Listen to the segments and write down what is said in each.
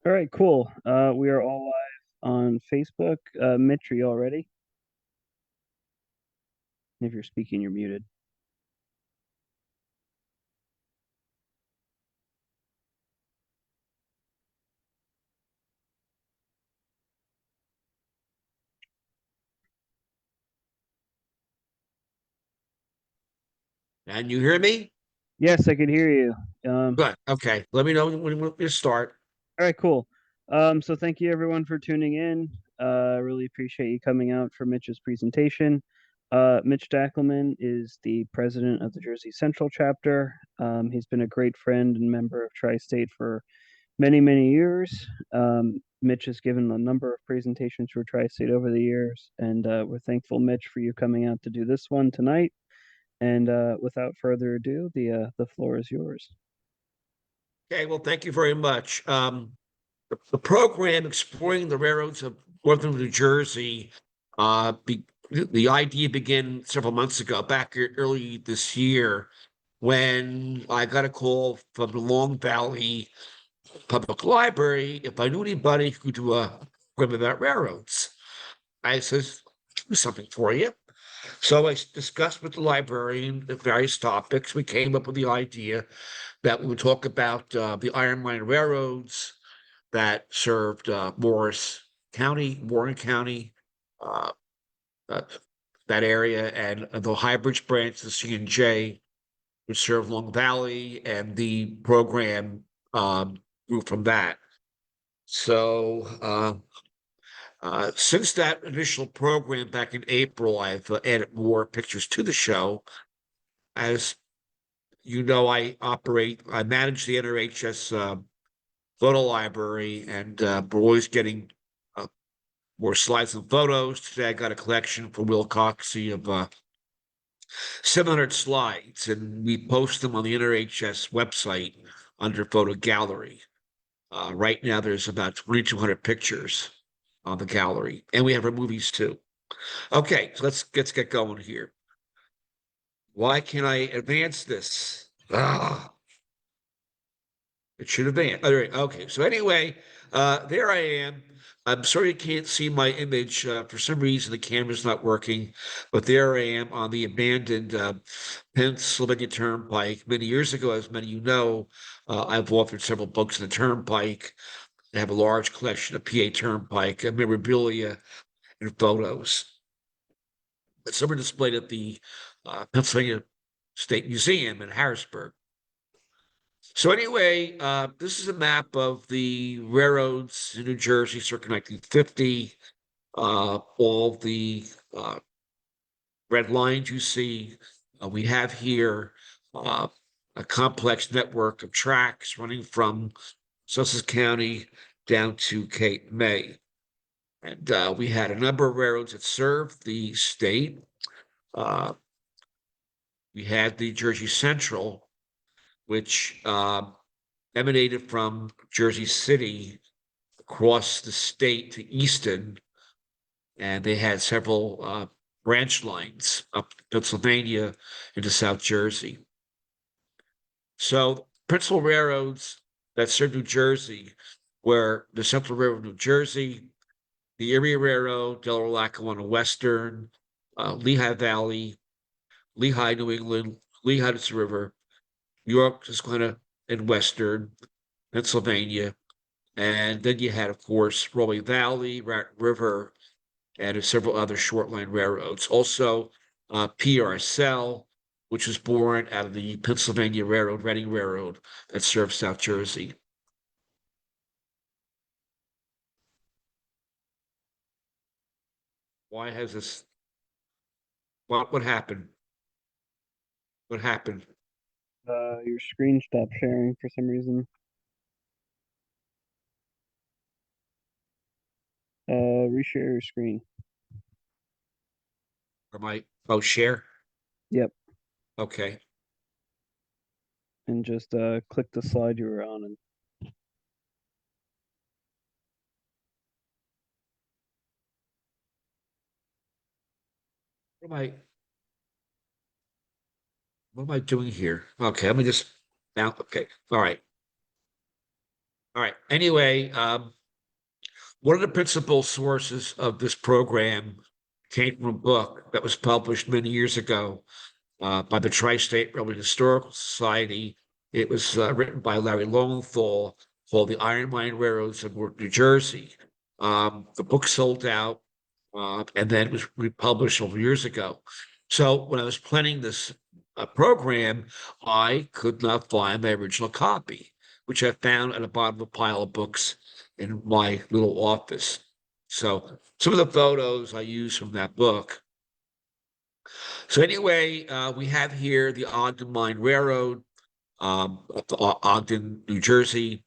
All right, cool. We are all live on Facebook. Mitch, are you all ready? If you're speaking, you're muted. And you hear me? Yes, I can hear you. Good. Okay. Let me know when we start. All right, cool. So thank you everyone for tuning in. Really appreciate you coming out for Mitch's presentation. Mitch Dakelman is the president of the Jersey Central chapter. He's been a great friend and member of Tri-State for many, many years. Mitch has given a number of presentations for Tri-State over the years, and we're thankful, Mitch, for you coming out to do this one tonight. And without further ado, the floor is yours. Okay. Well, thank you very much. The program exploring the railroads of northern New Jersey, the idea began several months ago, back early this year, when I got a call from the Long Valley Public Library if I knew anybody who could do a program about railroads. I says, do something for you. So I discussed with the librarian the various topics. We came up with the idea that we would talk about the Iron Mine railroads that served Morris County, Warren County, uh, uh, that area, and the High Bridge branch, the CNJ, which served Long Valley, and the program grew from that. So since that initial program back in April, I've added more pictures to the show. As you know, I manage the NRHS photo library, and we're always getting uh, more slides and photos. Today, I got a collection from Will Coxey of 700 slides, and we post them on the NRHS website under photo gallery. Right now, there's about 2,200 pictures on the gallery, and we have our movies too. Okay, so let's get going here. Why can't I advance this? Ah, it should advance. All right, okay. So anyway, there I am. I'm sorry you can't see my image. For some reason, the camera's not working, but there I am on the abandoned Pennsylvania Turnpike. Many years ago, as many of you know, I've authored several books on the Turnpike. I have a large collection of PA Turnpike memorabilia and photos. Some are displayed at the Pennsylvania State Museum in Harrisburg. So anyway, this is a map of the railroads in New Jersey circa 1950. All the red lines you see, we have here uh, a complex network of tracks running from Sussex County down to Cape May. And we had a number of railroads that served the state. Uh, we had the Jersey Central, which emanated from Jersey City across the state to Easton, and they had several branch lines up Pennsylvania into South Jersey. So principal railroads that served New Jersey were the Central Railroad of New Jersey, the Erie Railroad, Delaware Lackawanna Western, Lehigh Valley, Lehigh, New England, Lehigh Hudson River, York, Susquehanna, and Western, Pennsylvania. And then you had, of course, Rolling Valley, Rat River, and several other short line railroads. Also, PRSL, which was born out of the Pennsylvania Railroad, Reading Railroad, that served South Jersey. Why has this? What happened? What happened? Your screen stopped sharing for some reason. Reshare your screen. Or my share? Yep, Okay. and just click the slide you were on. And What am I? What am I doing here? Okay, let me just now. Okay, all right. All right. Anyway, one of the principal sources of this program came from a book that was published many years ago by the Tri-State Railroad Historical Society. It was written by Larry Lowenthal, called The Iron Mine Railroads of New Jersey. The book sold out, and then it was republished over years ago. So when I was planning this program, I could not find my original copy, which I found at the bottom of a pile of books in my little office. So some of the photos I used from that book. So anyway, we have here the Ogden Mine Railroad up to Ogden, New Jersey.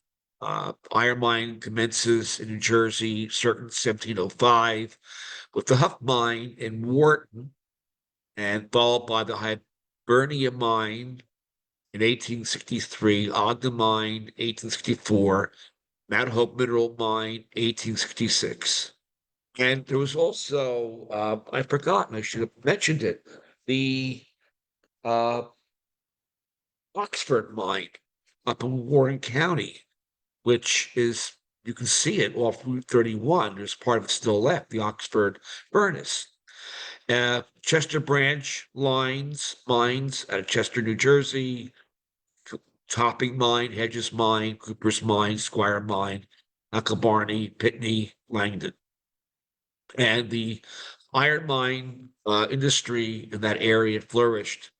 Iron mine commences in New Jersey, circa 1705, with the Huff Mine in Wharton, and followed by the Hibernia Mine in 1863, Ogden Mine, 1864, Mount Hope Mineral Mine, 1866. And there was also, I've forgotten, I should have mentioned it, the uh, Oxford Mine up in Warren County, which is, you can see it off Route 31. There's part of it still left, the Oxford Furnace. Chester Branch mines out of Chester, New Jersey, Topping Mine, Hedges Mine, Cooper's Mine, Squire Mine, Barney, Pitney, Langdon. And the iron mine industry in that area flourished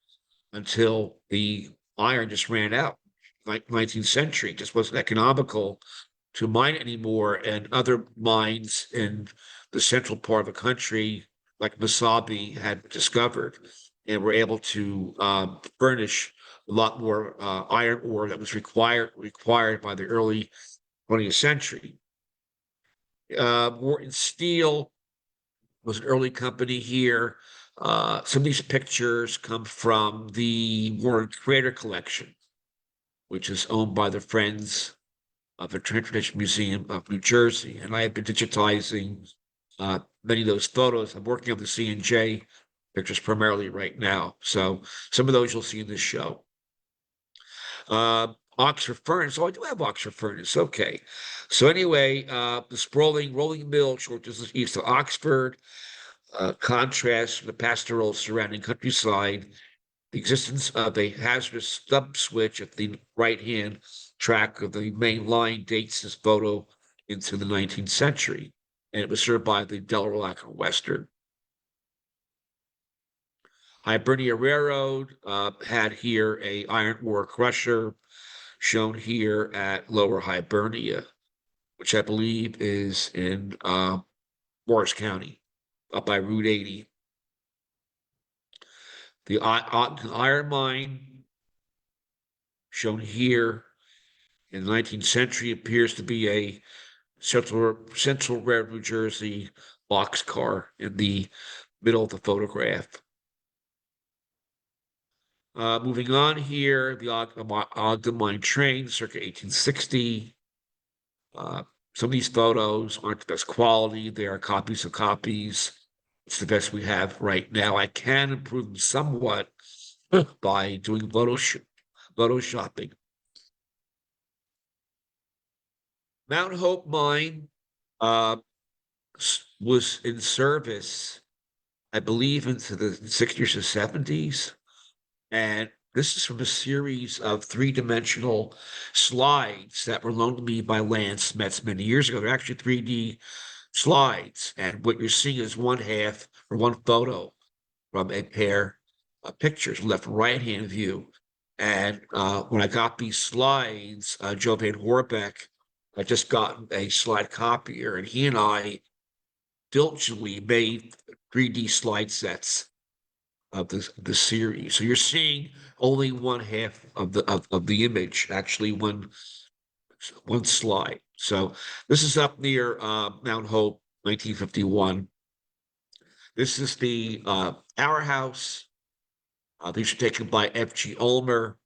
until the iron just ran out. Like 19th century, it just wasn't economical to mine anymore, and other mines in the central part of the country, like Mesabi, had discovered and were able to furnish a lot more iron ore that was required by the early 20th century. Morton Steel was an early company here. Some of these pictures come from the Warren Crater Collection, which is owned by the Friends of the Transportation Museum of New Jersey. And I have been digitizing many of those photos. I'm working on the CNJ pictures primarily right now. So some of those you'll see in this show. Oxford Furnace. Oh, I do have Oxford Furnace. Okay. So anyway, the sprawling rolling mill short distance east of Oxford, contrast the pastoral surrounding countryside, the existence of a hazardous stub switch at the right-hand track of the main line dates this photo into the 19th century, and it was served by the Delaware Western. Hibernia Railroad had here a iron ore crusher shown here at Lower Hibernia, which I believe is in Morris County, up by Route 80. The iron mine shown here in the 19th century appears to be a Central Railroad, New Jersey boxcar in the middle of the photograph. Moving on here, the Ogden Mine train, circa 1860. Some of these photos aren't the best quality. They are copies of copies. It's the best we have right now. I can improve them somewhat by doing photoshopping. Mount Hope Mine was in service, I believe, into the 60s or 70s. And this is from a series of three-dimensional slides that were loaned to me by Lance Metz many years ago. They're actually 3D slides. And what you're seeing is one half or one photo from a pair of pictures, left and right-hand view. And when I got these slides, Joe Van Hoorebeke had just gotten a slide copier, and he and I diligently made 3D slide sets of the series. So you're seeing only one half of the image, actually one slide. So this is up near Mount Hope, 1951. This is the Our House. These are taken by F.G. Ulmer.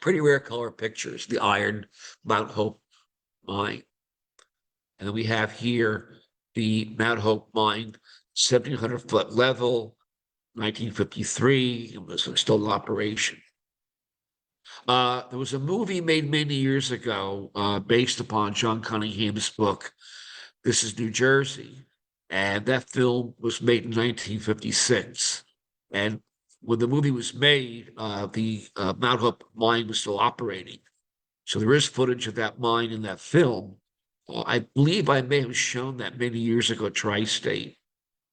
Pretty rare color pictures, the iron Mount Hope mine. And then we have here the Mount Hope mine, 1,700-foot level, 1953. It was still in operation. There was a movie made many years ago based upon John Cunningham's book, This is New Jersey. And that film was made in 1956. And when the movie was made, the Mount Hope mine was still operating. So there is footage of that mine in that film. I believe I may have shown that many years ago at Tri-State,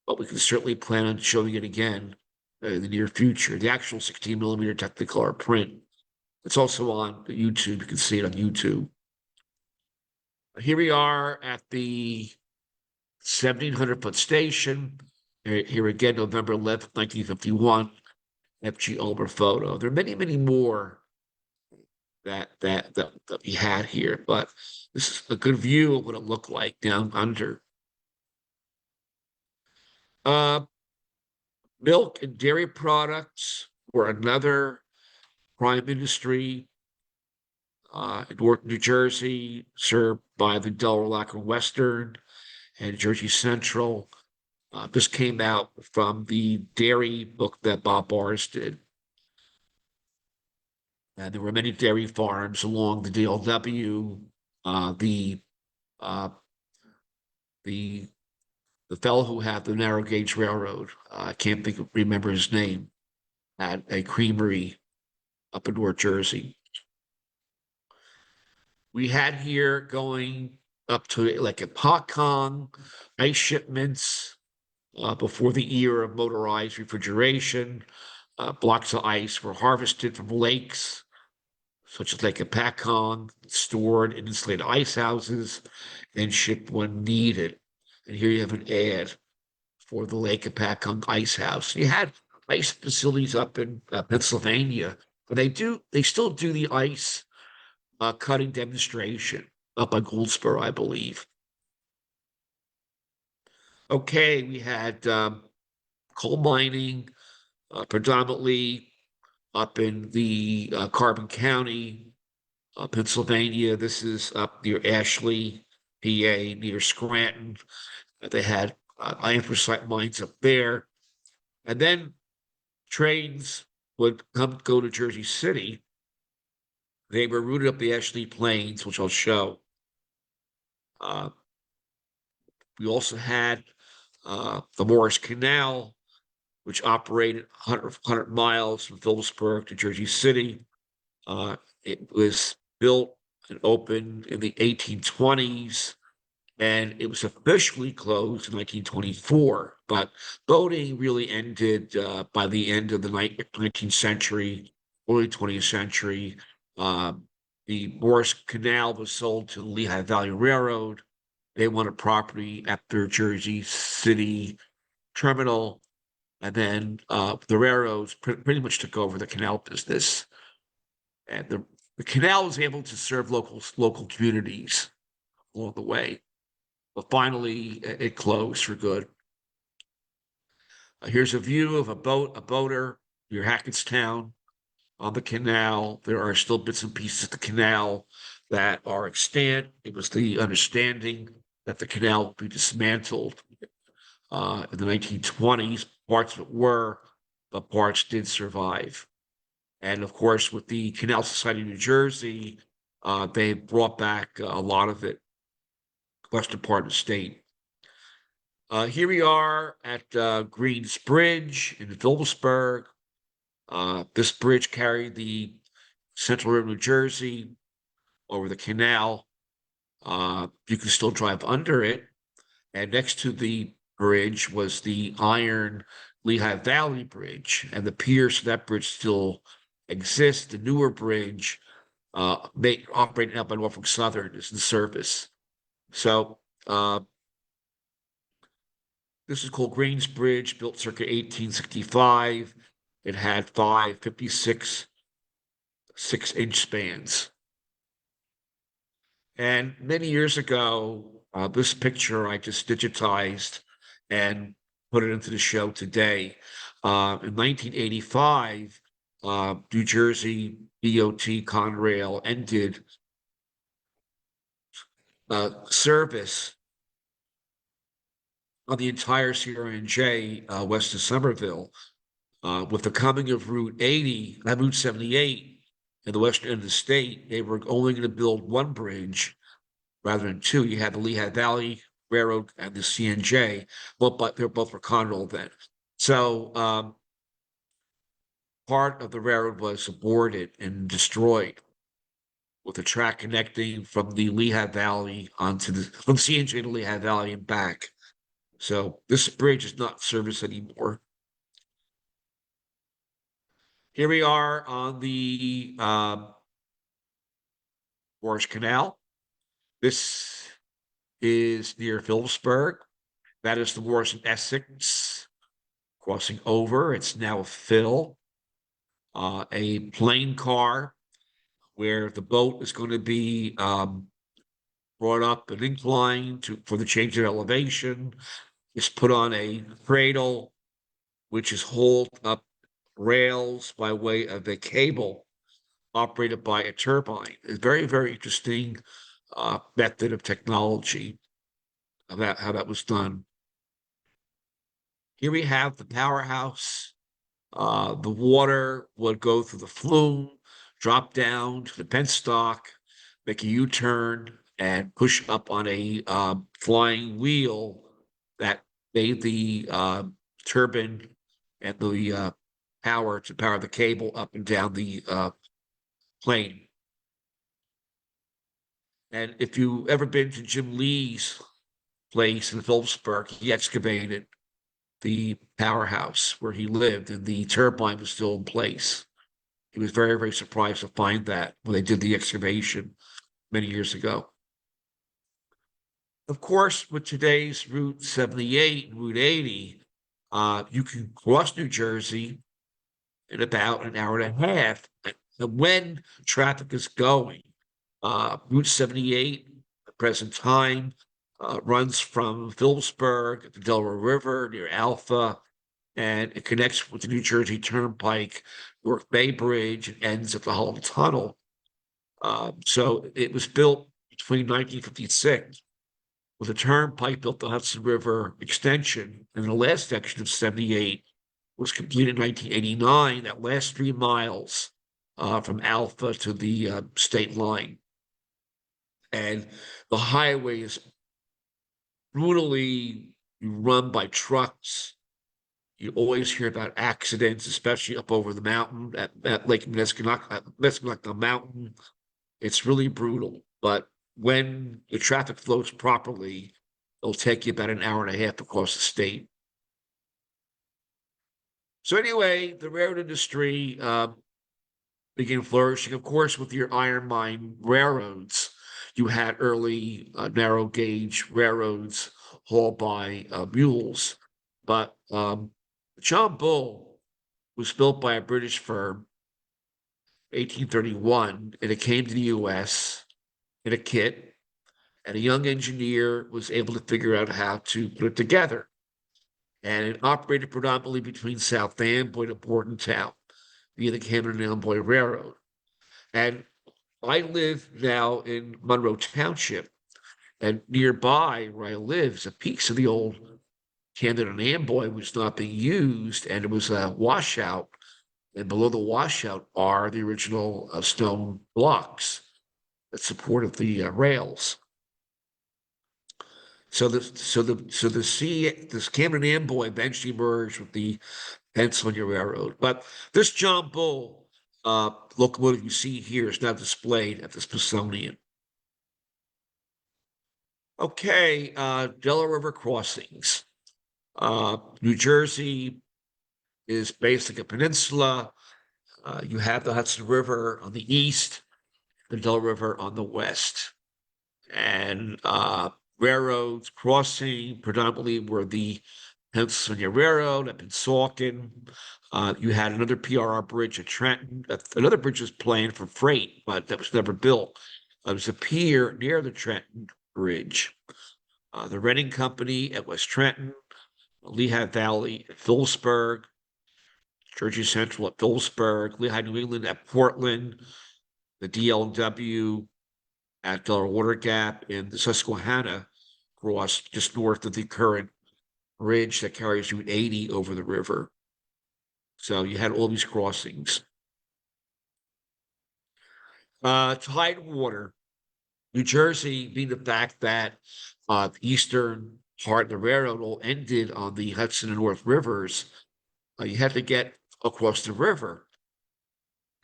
but we can certainly plan on showing it again in the near future. The actual 16 millimeter Technicolor print. It's also on YouTube. You can see it on YouTube. Here we are at the 1,700-foot station. Here again, November 11th, 1951, F.G. Ulmer photo. There are many, many more that we had here, but this is a good view of what it looked like down under. Milk and dairy products were another prime industry in Newark, New Jersey, served by the Delaware Lacquer Western and Jersey Central. This came out from the dairy book that Bob Bars did. And there were many dairy farms along the DL&W. The fellow who had the narrow gauge railroad, I can't remember his name, had a creamery up in North Jersey. We had here going up to Lake Hopatcong, ice shipments before the era of motorized refrigeration. Blocks of ice were harvested from lakes, such as Lake Hopatcong, stored in insulated ice houses, and shipped when needed. And here you have an ad for the Lake Hopatcong ice house. You had ice facilities up in Pennsylvania, but they still do the ice cutting demonstration up by Goldsboro, I believe. Okay, we had coal mining, predominantly up in the Carbon County, Pennsylvania. This is up near Ashley, PA, near Scranton. They had anthracite mines up there. And then trains would go to Jersey City. They were routed up the Ashley Plains, which I'll show. We also had the Morris Canal, which operated 100 miles from Phillipsburg to Jersey City. It was built and opened in the 1820s, and it was officially closed in 1924. But boating really ended by the end of the 19th century, early 20th century. The Morris Canal was sold to the Lehigh Valley Railroad. They wanted property at their Jersey City terminal. And then the railroads pretty much took over the canal business. And the canal was able to serve local communities along the way. But finally, it closed for good. Here's a view of a boater near Hackettstown on the canal. There are still bits and pieces of the canal that are extant. It was the understanding that the canal would be dismantled in the 1920s. Parts of it were, but parts did survive. And of course, with the Canal Society of New Jersey, they brought back a lot of it, western part of the state. Here we are at Greens Bridge in Phillipsburg. This bridge carried the Central River, New Jersey, over the canal. You can still drive under it. And next to the bridge was the iron Lehigh Valley Bridge, and the piers for that bridge still exists. The newer bridge, operated out by Norfolk Southern, is in service. So this is called Greens Bridge, built circa 1865. It had 5 56 6-inch spans. And many years ago, this picture I just digitized and put it into the show today. In 1985, New Jersey DOT Conrail ended service on the entire CNJ west of Somerville. With the coming of Route 78 in the western end of the state, they were only going to build one bridge rather than two. You had the Lehigh Valley Railroad and the CNJ, but they're both were Conrail then. So part of the railroad was aborted and destroyed, with the track connecting from the Lehigh Valley from CNJ to Lehigh Valley and back. So this bridge is not in service anymore. Here we are on the Morris Canal. This is near Phillipsburg. That is the Morris and Essex crossing over. It's now a fill. A plane car where the boat is going to be brought up an incline for the change of elevation. Is put on a cradle, which is hauled up rails by way of a cable operated by a turbine. It's very, very interesting method of technology about how that was done. Here we have the powerhouse. The water would go through the flume, drop down to the penstock, make a U-turn, and push up on a flying wheel that made the turbine and the power to power the cable up and down the plane. And if you've ever been to Jim Lee's place in Phillipsburg, he excavated the powerhouse where he lived, and the turbine was still in place. He was very, very surprised to find that when they did the excavation many years ago. Of course, with today's Route 78 and Route 80, you can cross New Jersey in about an hour and a half. And when traffic is going, Route 78 at present time runs from Phillipsburg to Delaware River near Alpha, and it connects with the New Jersey Turnpike, York Bay Bridge, and ends at the Hollow Tunnel. So it was built between 1956 with a turnpike built the Hudson River extension, and the last section of 78 was completed in 1989, that last 3 miles from Alpha to the state line. And the highway is brutally run by trucks. You always hear about accidents, especially up over the mountain at Lake Meskinakaw Mountain. It's really brutal, but when the traffic flows properly, it'll take you about an hour and a half across the state. So anyway, the railroad industry began flourishing, of course, with your iron mine railroads. You had early narrow gauge railroads hauled by mules, but John Bull was built by a British firm, 1831, and it came to the U.S. in a kit, and a young engineer was able to figure out how to put it together. And it operated predominantly between South Amboy and Bordentown via the Camden and Amboy Railroad. And I live now in Monroe Township, and nearby where I live is a piece of the old Camden and Amboy was not being used, and it was a washout. And below the washout are the original stone blocks that supported the rails. So this Camden Amboy eventually merged with the Pennsylvania Railroad. But this John Bull locomotive you see here is now displayed at the Smithsonian. Okay, Delaware River crossings. New Jersey is basically a peninsula. You have the Hudson River on the east, the Delaware River on the west. And railroads crossing predominantly were the Pennsylvania Railroad up in Saucon. You had another PRR bridge at Trenton. Another bridge was planned for freight, but that was never built. There was a pier near the Trenton Bridge. The Renting Company at West Trenton, Lehigh Valley at Phillipsburg, Jersey Central at Phillipsburg, Lehigh New England at Portland, the DL&W at Delaware Water Gap, and the Susquehanna cross just north of the current bridge that carries Route 80 over the river. So you had all these crossings. Tidewater, New Jersey, being the fact that the eastern part of the railroad all ended on the Hudson and North Rivers, you had to get across the river.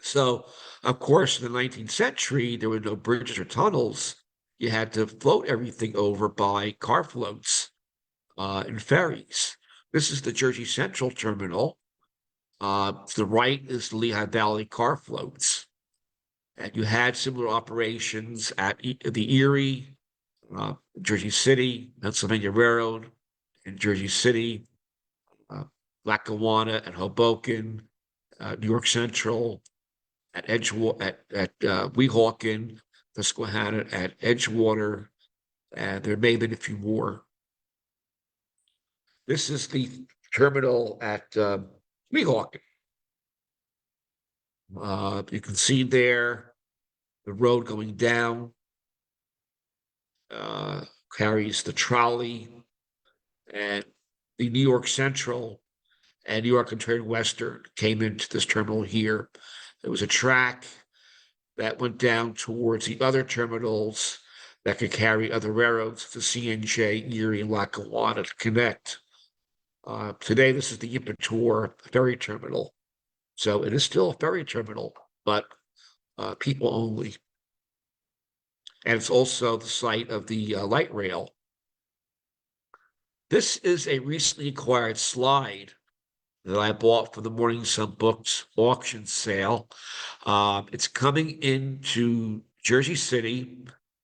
So, of course, in the 19th century, there were no bridges or tunnels. You had to float everything over by car floats and ferries. This is the Jersey Central Terminal. To the right is the Lehigh Valley car floats. And you had similar operations at the Erie, Jersey City, Pennsylvania Railroad, in Jersey City, Lackawanna and Hoboken, New York Central, at Edgewater, at Weehawken, Susquehanna, at Edgewater, and there may have been a few more. This is the terminal at Weehawken. You can see there the road going down carries the trolley, and the New York Central and New York and Turn Western came into this terminal here. There was a track that went down towards the other terminals that could carry other railroads, the CNJ, Erie, and Lackawanna to connect. Today, this is the Impetor ferry terminal. So it is still a ferry terminal, but people only. And it's also the site of the light rail. This is a recently acquired slide that I bought for the Morning Sun Books auction sale. It's coming into Jersey City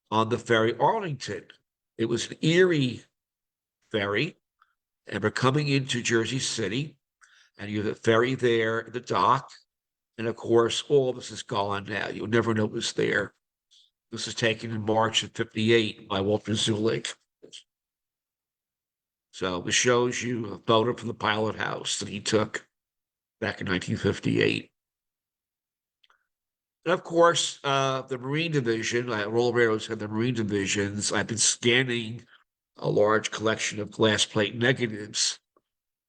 on the ferry Arlington. It was an Erie ferry, and we're coming into Jersey City, and you have a ferry there at the dock. And of course, all of this is gone now. You'll never know it was there. This was taken in March of '58 by Walter Zulich. So this shows you a photo from the pilot house that he took back in 1958. And of course, the Marine Division, Roll Railroads had the Marine Divisions. I've been scanning a large collection of glass plate negatives,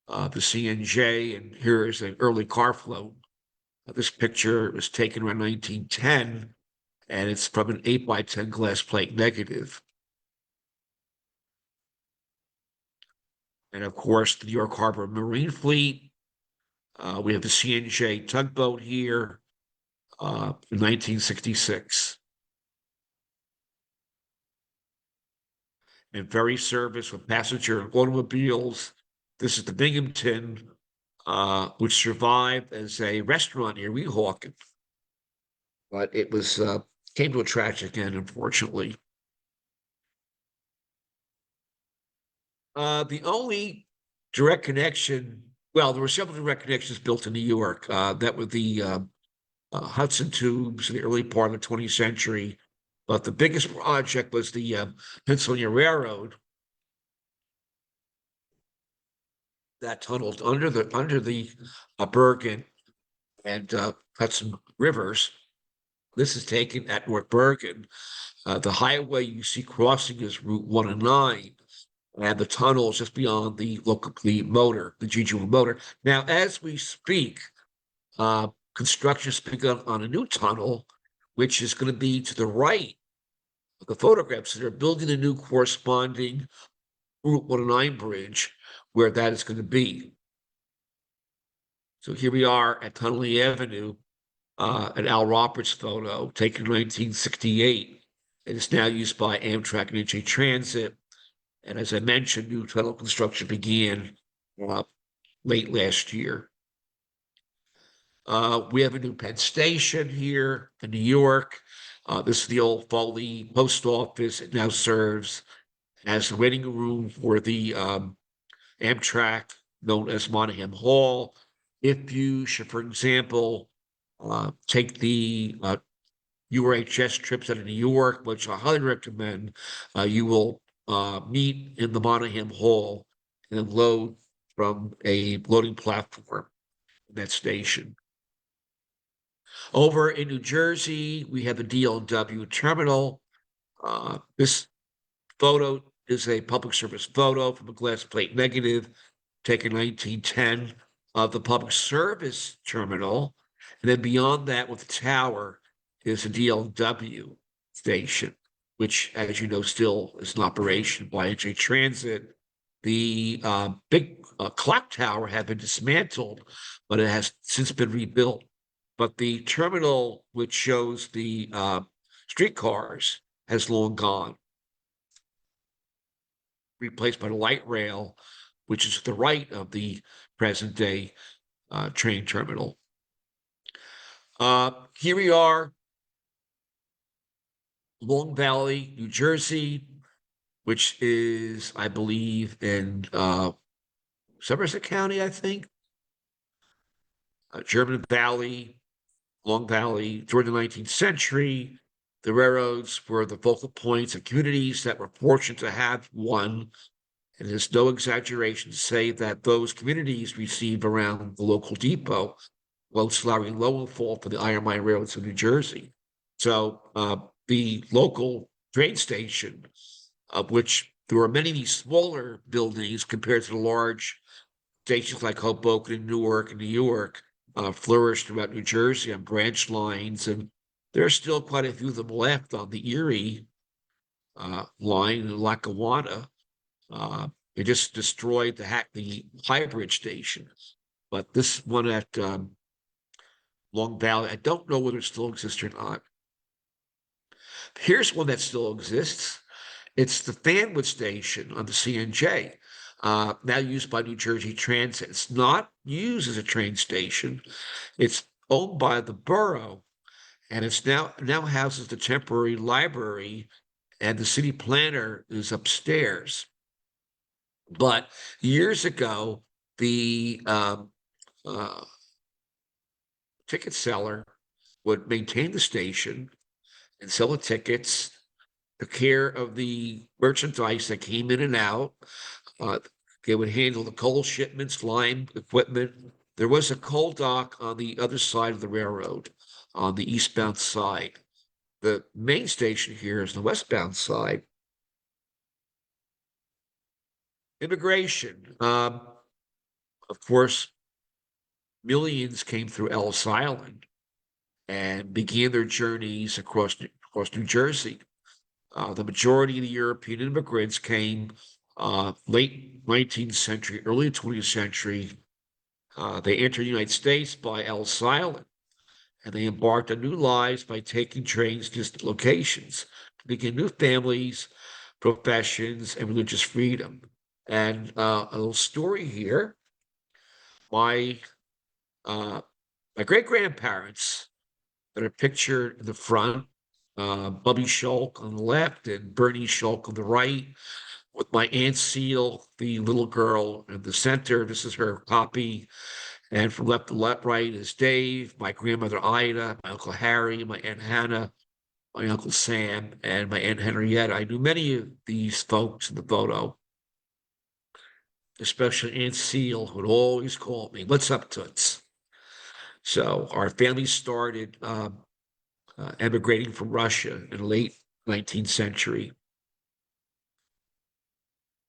the CNJ, and here is an early car float. This picture was taken around 1910, and it's from an 8x10 glass plate negative. And of course, the New York Harbor Marine Fleet. We have the CNJ tugboat here in 1966. And ferry service with passenger and automobiles. This is the Binghamton, which survived as a restaurant near Weehawken. But it was came to a tragic end, unfortunately. The only direct connection, well, there were several direct connections built in New York. That were the Hudson tubes in the early part of the 20th century. But the biggest project was the Pennsylvania Railroad that tunneled under the Bergen and Hudson Rivers. This is taken at North Bergen. The highway you see crossing is Route 109. And the tunnel is just beyond the motor, the GG1 motor. Now, as we speak, construction has begun on a new tunnel, which is going to be to the right of the photographs. So they're building a new corresponding Route 109 bridge where that is going to be. So here we are at Tunnelly Avenue, an Al Roberts photo taken in 1968. It is now used by Amtrak and NJ Transit. And as I mentioned, new tunnel construction began late last year. We have a new Penn Station here in New York. This is the old Foley Post Office. It now serves as the waiting room for the Amtrak, known as Monahan Hall. If you should, for example, take the NRHS trips out of New York, which I highly recommend, you will meet in the Monahan Hall and then load from a loading platform in that station. Over in New Jersey, we have the DL&W terminal. This photo is a public service photo from a glass plate negative taken in 1910 of the public service terminal. And then beyond that, with the tower, is the DL&W station, which, as you know, still is in operation by NJ Transit. The big clock tower had been dismantled, but it has since been rebuilt. But the terminal, which shows the streetcars, has long gone, replaced by the light rail, which is to the right of the present day train terminal. Here we are, Long Valley, New Jersey, which is, I believe, in Somerset County, I think. German Valley, Long Valley, during the 19th century, the railroads were the focal points of communities that were fortunate to have one. And there's no exaggeration to say that those communities received around the local depot most allowing Lowenthal for the Iron Mine Railroads of New Jersey. So the local train station, of which there were many of these smaller buildings compared to the large stations like Hoboken and Newark and New York, flourished throughout New Jersey on branch lines. And there are still quite a few of them left on the Erie line in Lackawanna. They just destroyed the High Bridge station. But this one at Long Valley, I don't know whether it still exists or not. Here's one that still exists. It's the Fanwood station on the CNJ, now used by New Jersey Transit. It's not used as a train station. It's owned by the borough, and it's now houses the temporary library, and the city planner is upstairs. But years ago, the ticket seller would maintain the station and sell the tickets, the care of the merchandise that came in and out. They would handle the coal shipments, lime equipment. There was a coal dock on the other side of the railroad, on the eastbound side. The main station here is the westbound side. Immigration. Of course, millions came through Ellis Island and began their journeys across New Jersey. The majority of the European immigrants came late 19th century, early 20th century. They entered the United States by Ellis Island, and they embarked on new lives by taking trains to distant locations to begin new families, professions, and religious freedom. And a little story here. My great-grandparents that are pictured in the front, Bubby Schulk on the left and Bernie Schulk on the right, with my Aunt Seal, the little girl in the center. This is her copy. And from left to left, right is Dave, my grandmother Ida, my Uncle Harry, my Aunt Hannah, my Uncle Sam, and my Aunt Henrietta. I knew many of these folks in the photo, especially Aunt Seal, who would always call me, "What's up, Toots?" So our family started emigrating from Russia in the late 19th century.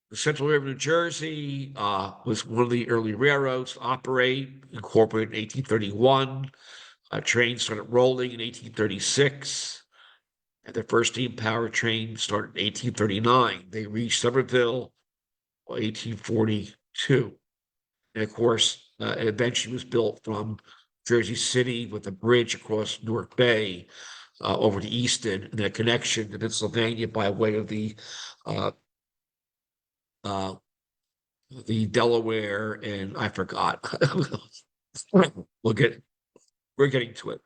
The Central River, New Jersey was one of the early railroads to operate, incorporated in 1831. Trains started rolling in 1836. And their first steam-powered train started in 1839. They reached Somerville by 1842. And of course, it eventually was built from Jersey City with a bridge across Newark Bay over to Easton, and a connection to Pennsylvania by way of the Delaware, and I forgot. We're getting to it.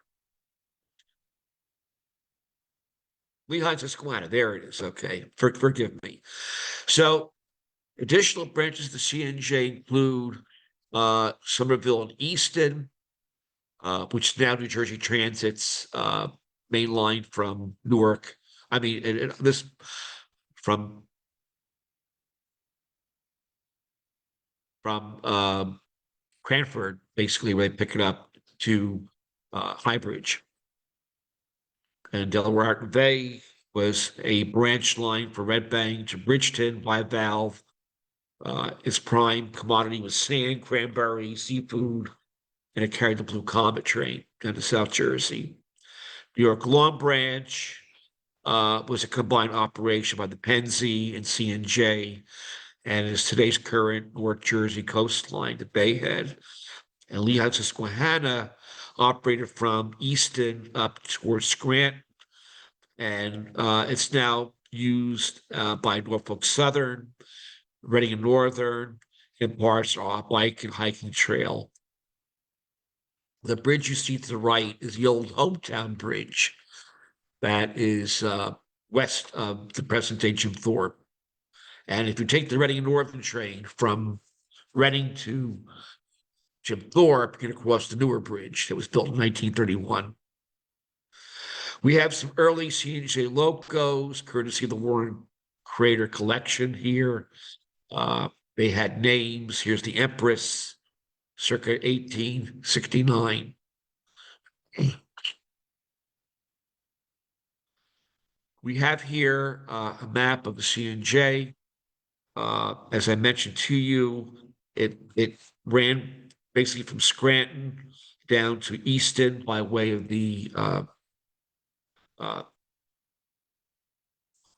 Lehigh Susquehanna, there it is. Okay, forgive me. So additional branches of the CNJ include Somerville and Easton, which is now New Jersey Transit's main line from Newark. I mean, this from Cranford, basically, where they pick it up to High Bridge. And Delaware Art Bay was a branch line for Red Bank to Bridgeton by valve. Its prime commodity was sand, cranberry, seafood, and it carried the Blue Comet train down to South Jersey. New York Long Branch was a combined operation by the Pennsy and CNJ, and is today's current North Jersey coastline, the Bayhead. And Lehigh Susquehanna operated from Easton up towards Scranton, and it's now used by Norfolk Southern, Reading and Northern, in parts are a bike and hiking trail. The bridge you see to the right is the old Hometown Bridge that is west of the present-day Jim Thorpe. And if you take the Reading and Northern train from Reading to Jim Thorpe, you can cross the newer bridge that was built in 1931. We have some early CNJ locos, courtesy of the Warren Crater collection here. They had names. Here's the Empress, circa 1869. We have here a map of the CNJ. As I mentioned to you, it ran basically from Scranton down to Easton by way of the I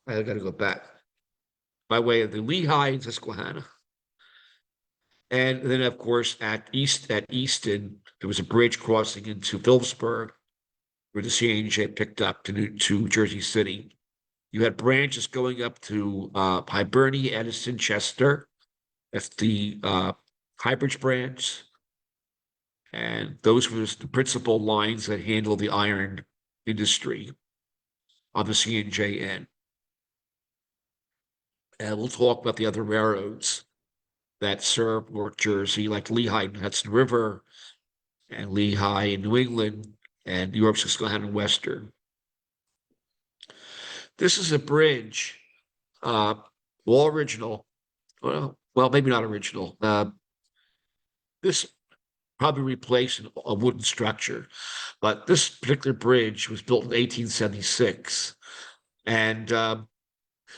got to go back, by way of the Lehigh and Susquehanna. And then, of course, at Easton, there was a bridge crossing into Phillipsburg, where the CNJ picked up to Jersey City. You had branches going up to Hibernia, Edison, Chester. That's the Highbridge branch. And those were the principal lines that handled the iron industry on the CNJ end. And we'll talk about the other railroads that serve North Jersey, like Lehigh and Hudson River, and Lehigh in New England, and New York, Susquehanna, and Western. This is a bridge, all original. Well, maybe not original. This probably replaced a wooden structure, but this particular bridge was built in 1876. And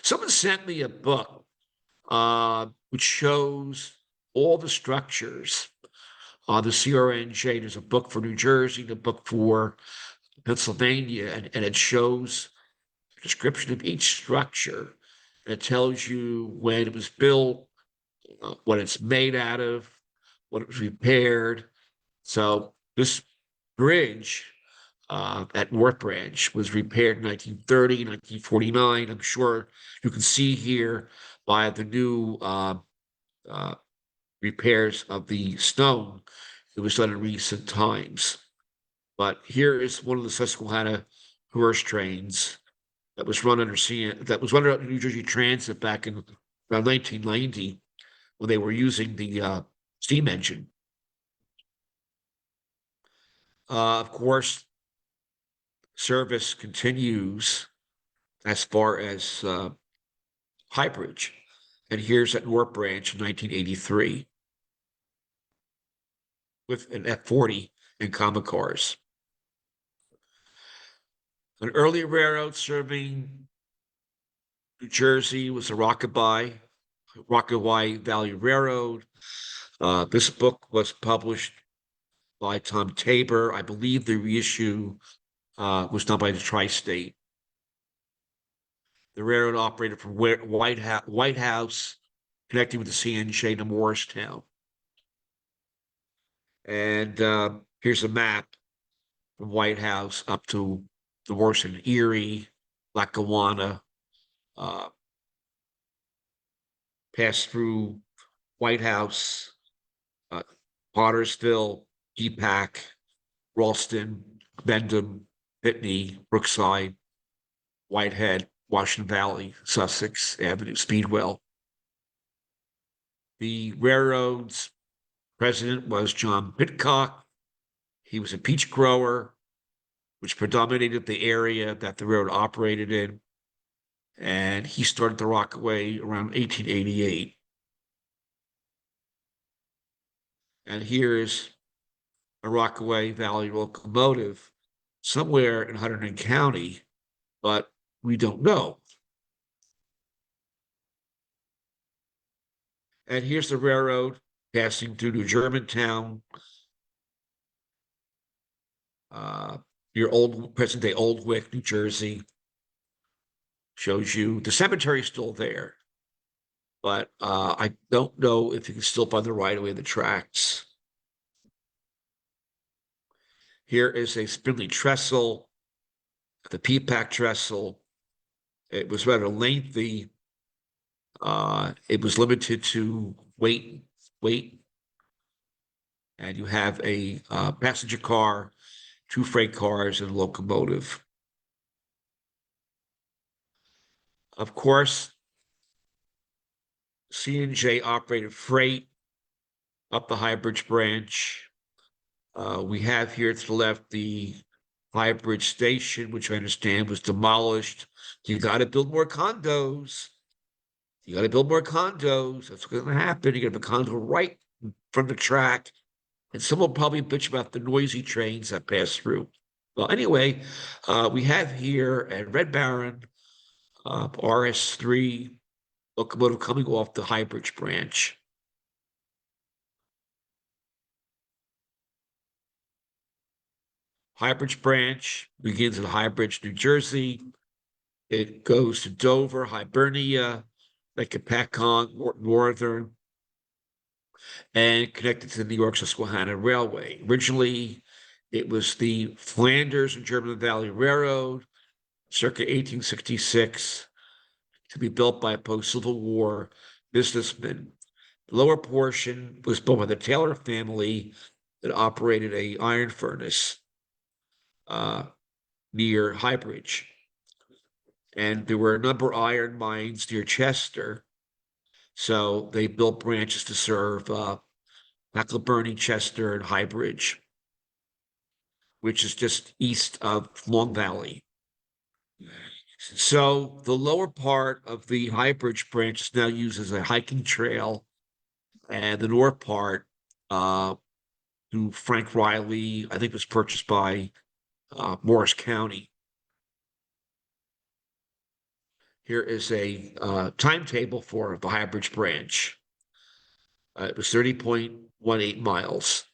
someone sent me a book which shows all the structures on the CRNJ. There's a book for New Jersey, and a book for Pennsylvania, and it shows a description of each structure. And it tells you when it was built, what it's made out of, what it was repaired. So this bridge at North Branch was repaired in 1930, 1949. I'm sure you can see here by the new repairs of the stone. It was done in recent times. But here is one of the Susquehanna horse trains that was run under New Jersey Transit back in around 1990, when they were using the steam engine. Of course, service continues as far as Highbridge. And here's at North Branch in 1983 with an F40 and common cars. An early railroad serving New Jersey was the Rockaway Valley Railroad. This book was published by Tom Tabor. I believe the reissue was done by the Tri-State. The railroad operated from White House, connecting with the CNJ to Morristown. And here's a map from White House up to the Morristown, Erie, Lackawanna, passed through White House, Pottersville, Deepak, Ralston, Bendham, Pitney, Brookside, Whitehead, Washington Valley, Sussex Avenue, Speedwell. The railroad's president was John Pitcock. He was a peach grower, which predominated the area that the railroad operated in. And he started the Rockaway around 1888. And here's a Rockaway Valley locomotive somewhere in Hunterdon County, but we don't know. And here's the railroad passing through New Germantown, near present-day Oldwick, New Jersey. Shows you the cemetery is still there, but I don't know if you can still find the right-of-way of the tracks. Here is a spindly trestle, the P-pack trestle. It was rather lengthy. It was limited to weight, and you have a passenger car, 2 freight cars, and a locomotive. Of course, CNJ operated freight up the High Bridge branch. We have here to the left the High Bridge station, which I understand was demolished. You got to build more condos. You got to build more condos. That's what's going to happen. You got to have a condo right from the track. And someone will probably bitch about the noisy trains that pass through. Well, anyway, we have here at Red Baron, RS3 locomotive coming off the High Bridge branch. High Bridge branch begins in High Bridge, New Jersey. It goes to Dover, Hibernia, Lake Hopatcong, Northern, and connected to the New York Susquehanna Railway. Originally, it was the Flanders and German Valley Railroad, circa 1866, to be built by a post-Civil War businessman. The lower portion was built by the Taylor family that operated a iron furnace near High Bridge. And there were a number of iron mines near Chester. So they built branches to serve McIlburney, Chester, and High Bridge, which is just east of Long Valley. So the lower part of the High Bridge branch is now used as a hiking trail, and the north part, through Frank Riley, I think was purchased by Morris County. Here is a timetable for the High Bridge branch. It was 30.18 miles.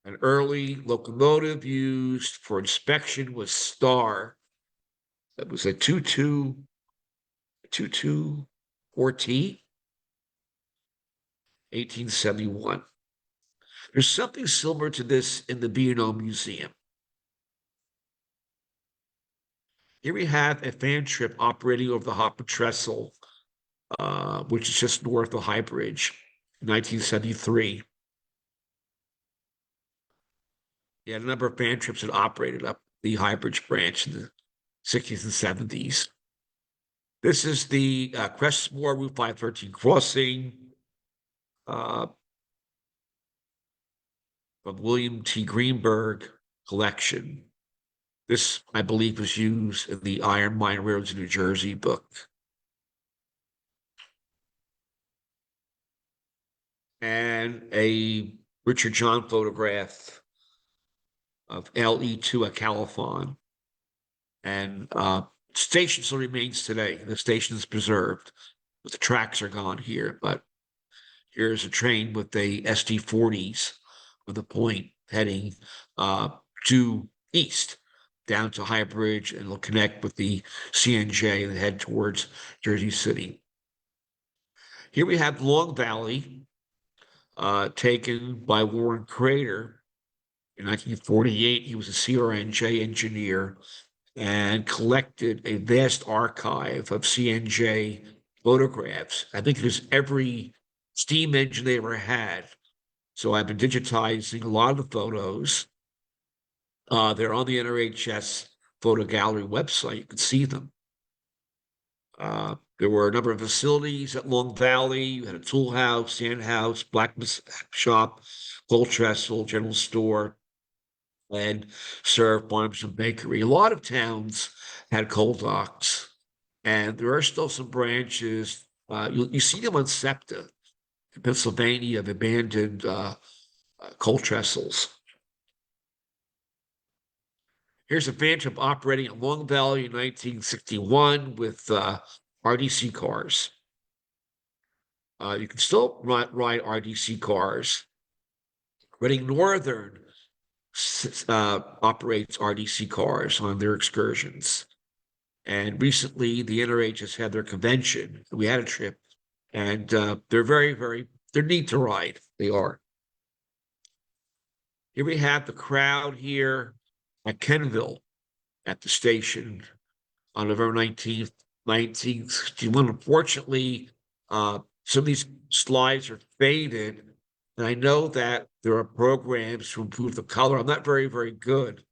An early locomotive used for inspection was Star. That was a 224T, 1871. There's something similar to this in the B&O Museum. Here we have a fan trip operating over the Hopper Trestle, which is just north of High Bridge, 1973. He had a number of fan trips that operated up the High Bridge branch in the 60s and 70s. This is the Crestmore Route 513 crossing from William T. Greenberg collection. This, I believe, was used in the Iron Mine Railroads of New Jersey book. And a Richard John photograph of LE2 at Califon. And station still remains today. The station is preserved, but the tracks are gone here. But here's a train with the SD40s with a point heading due east down to High Bridge, and it'll connect with the CNJ and head towards Jersey City. Here we have Long Valley, taken by Warren Crater in 1948. He was a CRNJ engineer and collected a vast archive of CNJ photographs. I think there's every steam engine they ever had. So I've been digitizing a lot of the photos. They're on the NRHS photo gallery website. You can see them. There were a number of facilities at Long Valley. You had a tool house, sand house, blacksmith shop, coal trestle, general store, and served farms and bakery. A lot of towns had coal docks, and there are still some branches. You see them on SEPTA in Pennsylvania of abandoned coal trestles. Here's a fan trip operating at Long Valley in 1961 with RDC cars. You can still ride RDC cars. Running Northern operates RDC cars on their excursions. And recently, the NRHS had their convention. We had a trip, and they're they're neat to ride. They are. Here we have the crowd here at Kenville at the station on November 19th, 1961. Unfortunately, some of these slides are faded, and I know that there are programs to improve the color. I'm not very good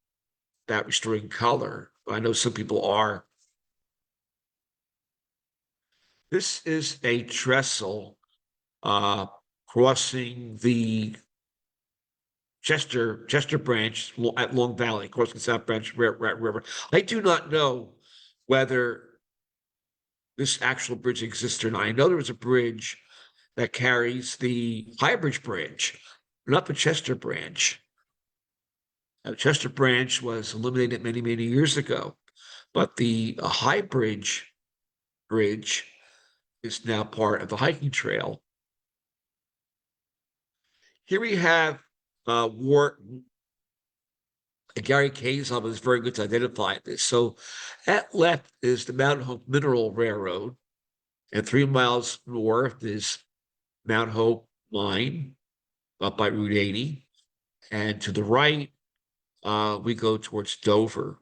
at restoring color, but I know some people are. This is a trestle crossing the Chester branch at Long Valley, crossing South Branch River. I do not know whether this actual bridge exists or not. I know there was a bridge that carries the High Bridge Bridge, not the Chester branch. The Chester branch was eliminated many years ago, but the High Bridge is now part of the hiking trail. Here we have Wharton. Gary Kazum is very good to identify this. So at left is the Mount Hope Mineral Railroad, and 3 miles north is Mount Hope Mine up by Route 80. And to the right, we go towards Dover.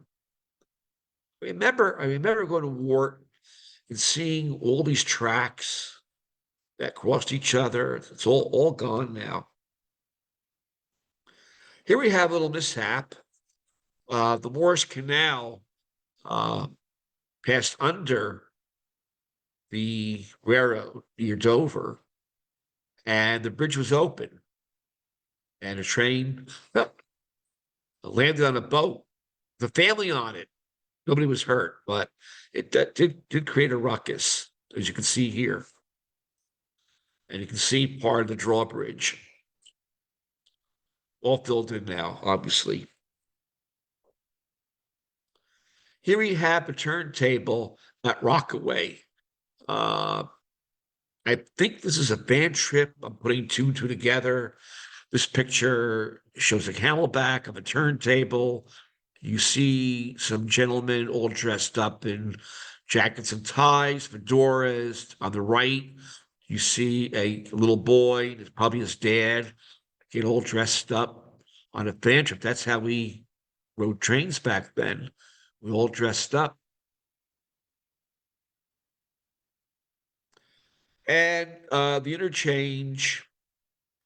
I remember going to Wharton and seeing all these tracks that crossed each other. It's all gone now. Here we have a little mishap. The Morris Canal passed under the railroad near Dover, and the bridge was open, and a train landed on a boat, the family on it. Nobody was hurt, but it did create a ruckus, as you can see here. And you can see part of the drawbridge. All filled in now, obviously. Here we have a turntable at Rockaway. I think this is a band trip. I'm putting two and two together. This picture shows a camelback of a turntable. You see some gentlemen all dressed up in jackets and ties, fedoras. On the right, you see a little boy, it's probably his dad, get all dressed up on a band trip. That's how we rode trains back then. We all dressed up. And the interchange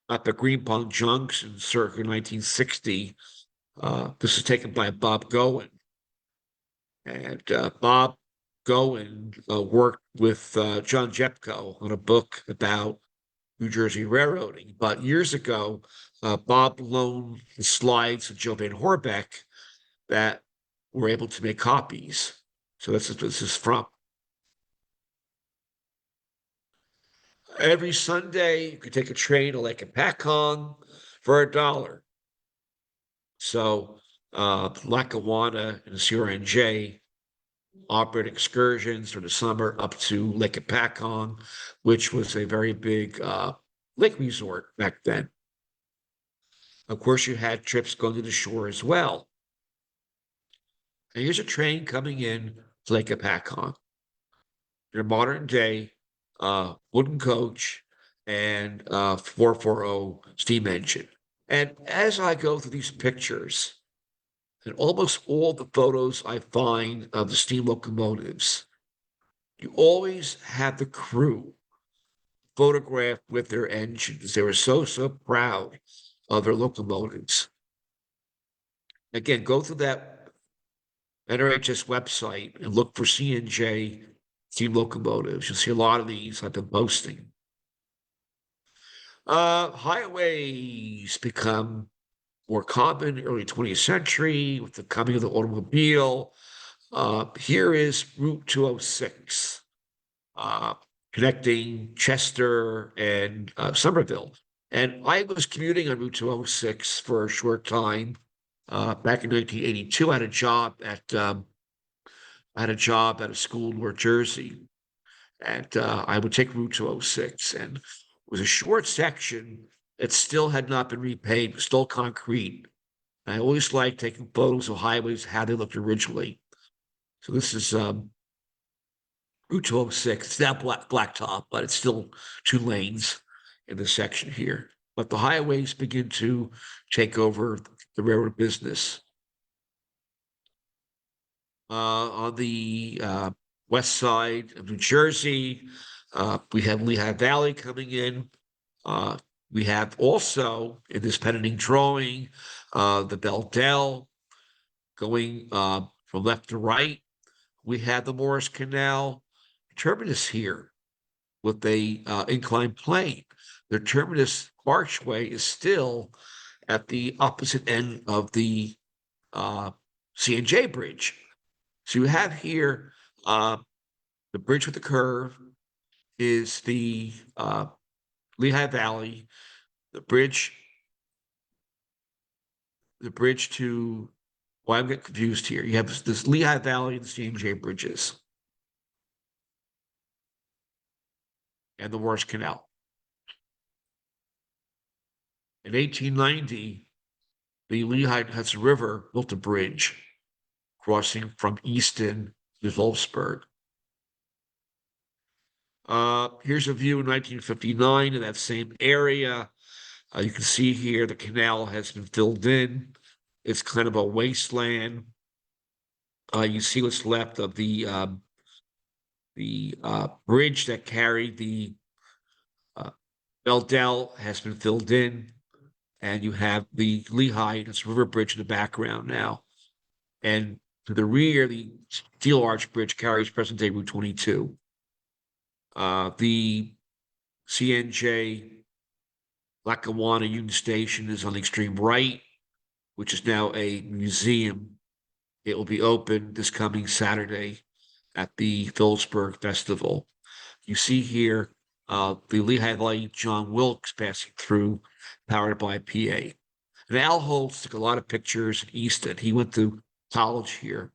at the Green Pond Junction circa 1960, this is taken by Bob Goen. And Bob Goen worked with John Jepko on a book about New Jersey railroading. But years ago, Bob loaned the slides to Joe Van Hoorebeke that were able to make copies. So that's what this is from. Every Sunday, you could take a train to Lake Hopatcong for $1. So Lackawanna and CNJ operate excursions during the summer up to Lake Hopatcong, which was a very big lake resort back then. Of course, you had trips going to the shore as well. And here's a train coming in to Lake Hopatcong. Your modern day wooden coach and 440 steam engine. And as I go through these pictures, and almost all the photos I find of the steam locomotives, you always have the crew photographed with their engines. They were so proud of their locomotives. Again, go through that NRHS website and look for CNJ steam locomotives. You'll see a lot of these I've been posting. Highways become more common in the early 20th century with the coming of the automobile. Here is Route 206, connecting Chester and Somerville. And I was commuting on Route 206 for a short time back in 1982. I had a job at a school in North Jersey, and I would take Route 206, and it was a short section that still had not been repaved, still concrete. I always like taking photos of highways, how they looked originally. So this is Route 206. It's now blacktop, but it's still 2 lanes in this section here. But the highways begin to take over the railroad business. On the west side of New Jersey, we have Lehigh Valley coming in. We have also in this pending drawing the Beldell going from left to right. We have the Morris Canal terminus here with a inclined plane. The terminus archway is still at the opposite end of the CNJ bridge. So you have here the bridge with the curve is the Lehigh Valley, the bridge to, well, I'm getting confused here. You have this Lehigh Valley and the CNJ bridges and the Morris Canal. In 1890, the Lehigh Hudson River built a bridge crossing from Easton to Phillipsburg. Here's a view in 1959 in that same area. You can see here the canal has been filled in. It's kind of a wasteland. You see what's left of the bridge that carried the Beldell has been filled in, and you have the Lehigh River Bridge in the background now. And to the rear, the Steel Arch Bridge carries present-day Route 22. The CNJ Lackawanna Union Station is on the extreme right, which is now a museum. It will be open this coming Saturday at the Phillipsburg Festival. You see here the Lehigh Valley John Wilkes passing through, powered by PA. And Al Holtz took a lot of pictures in Easton. He went to college here,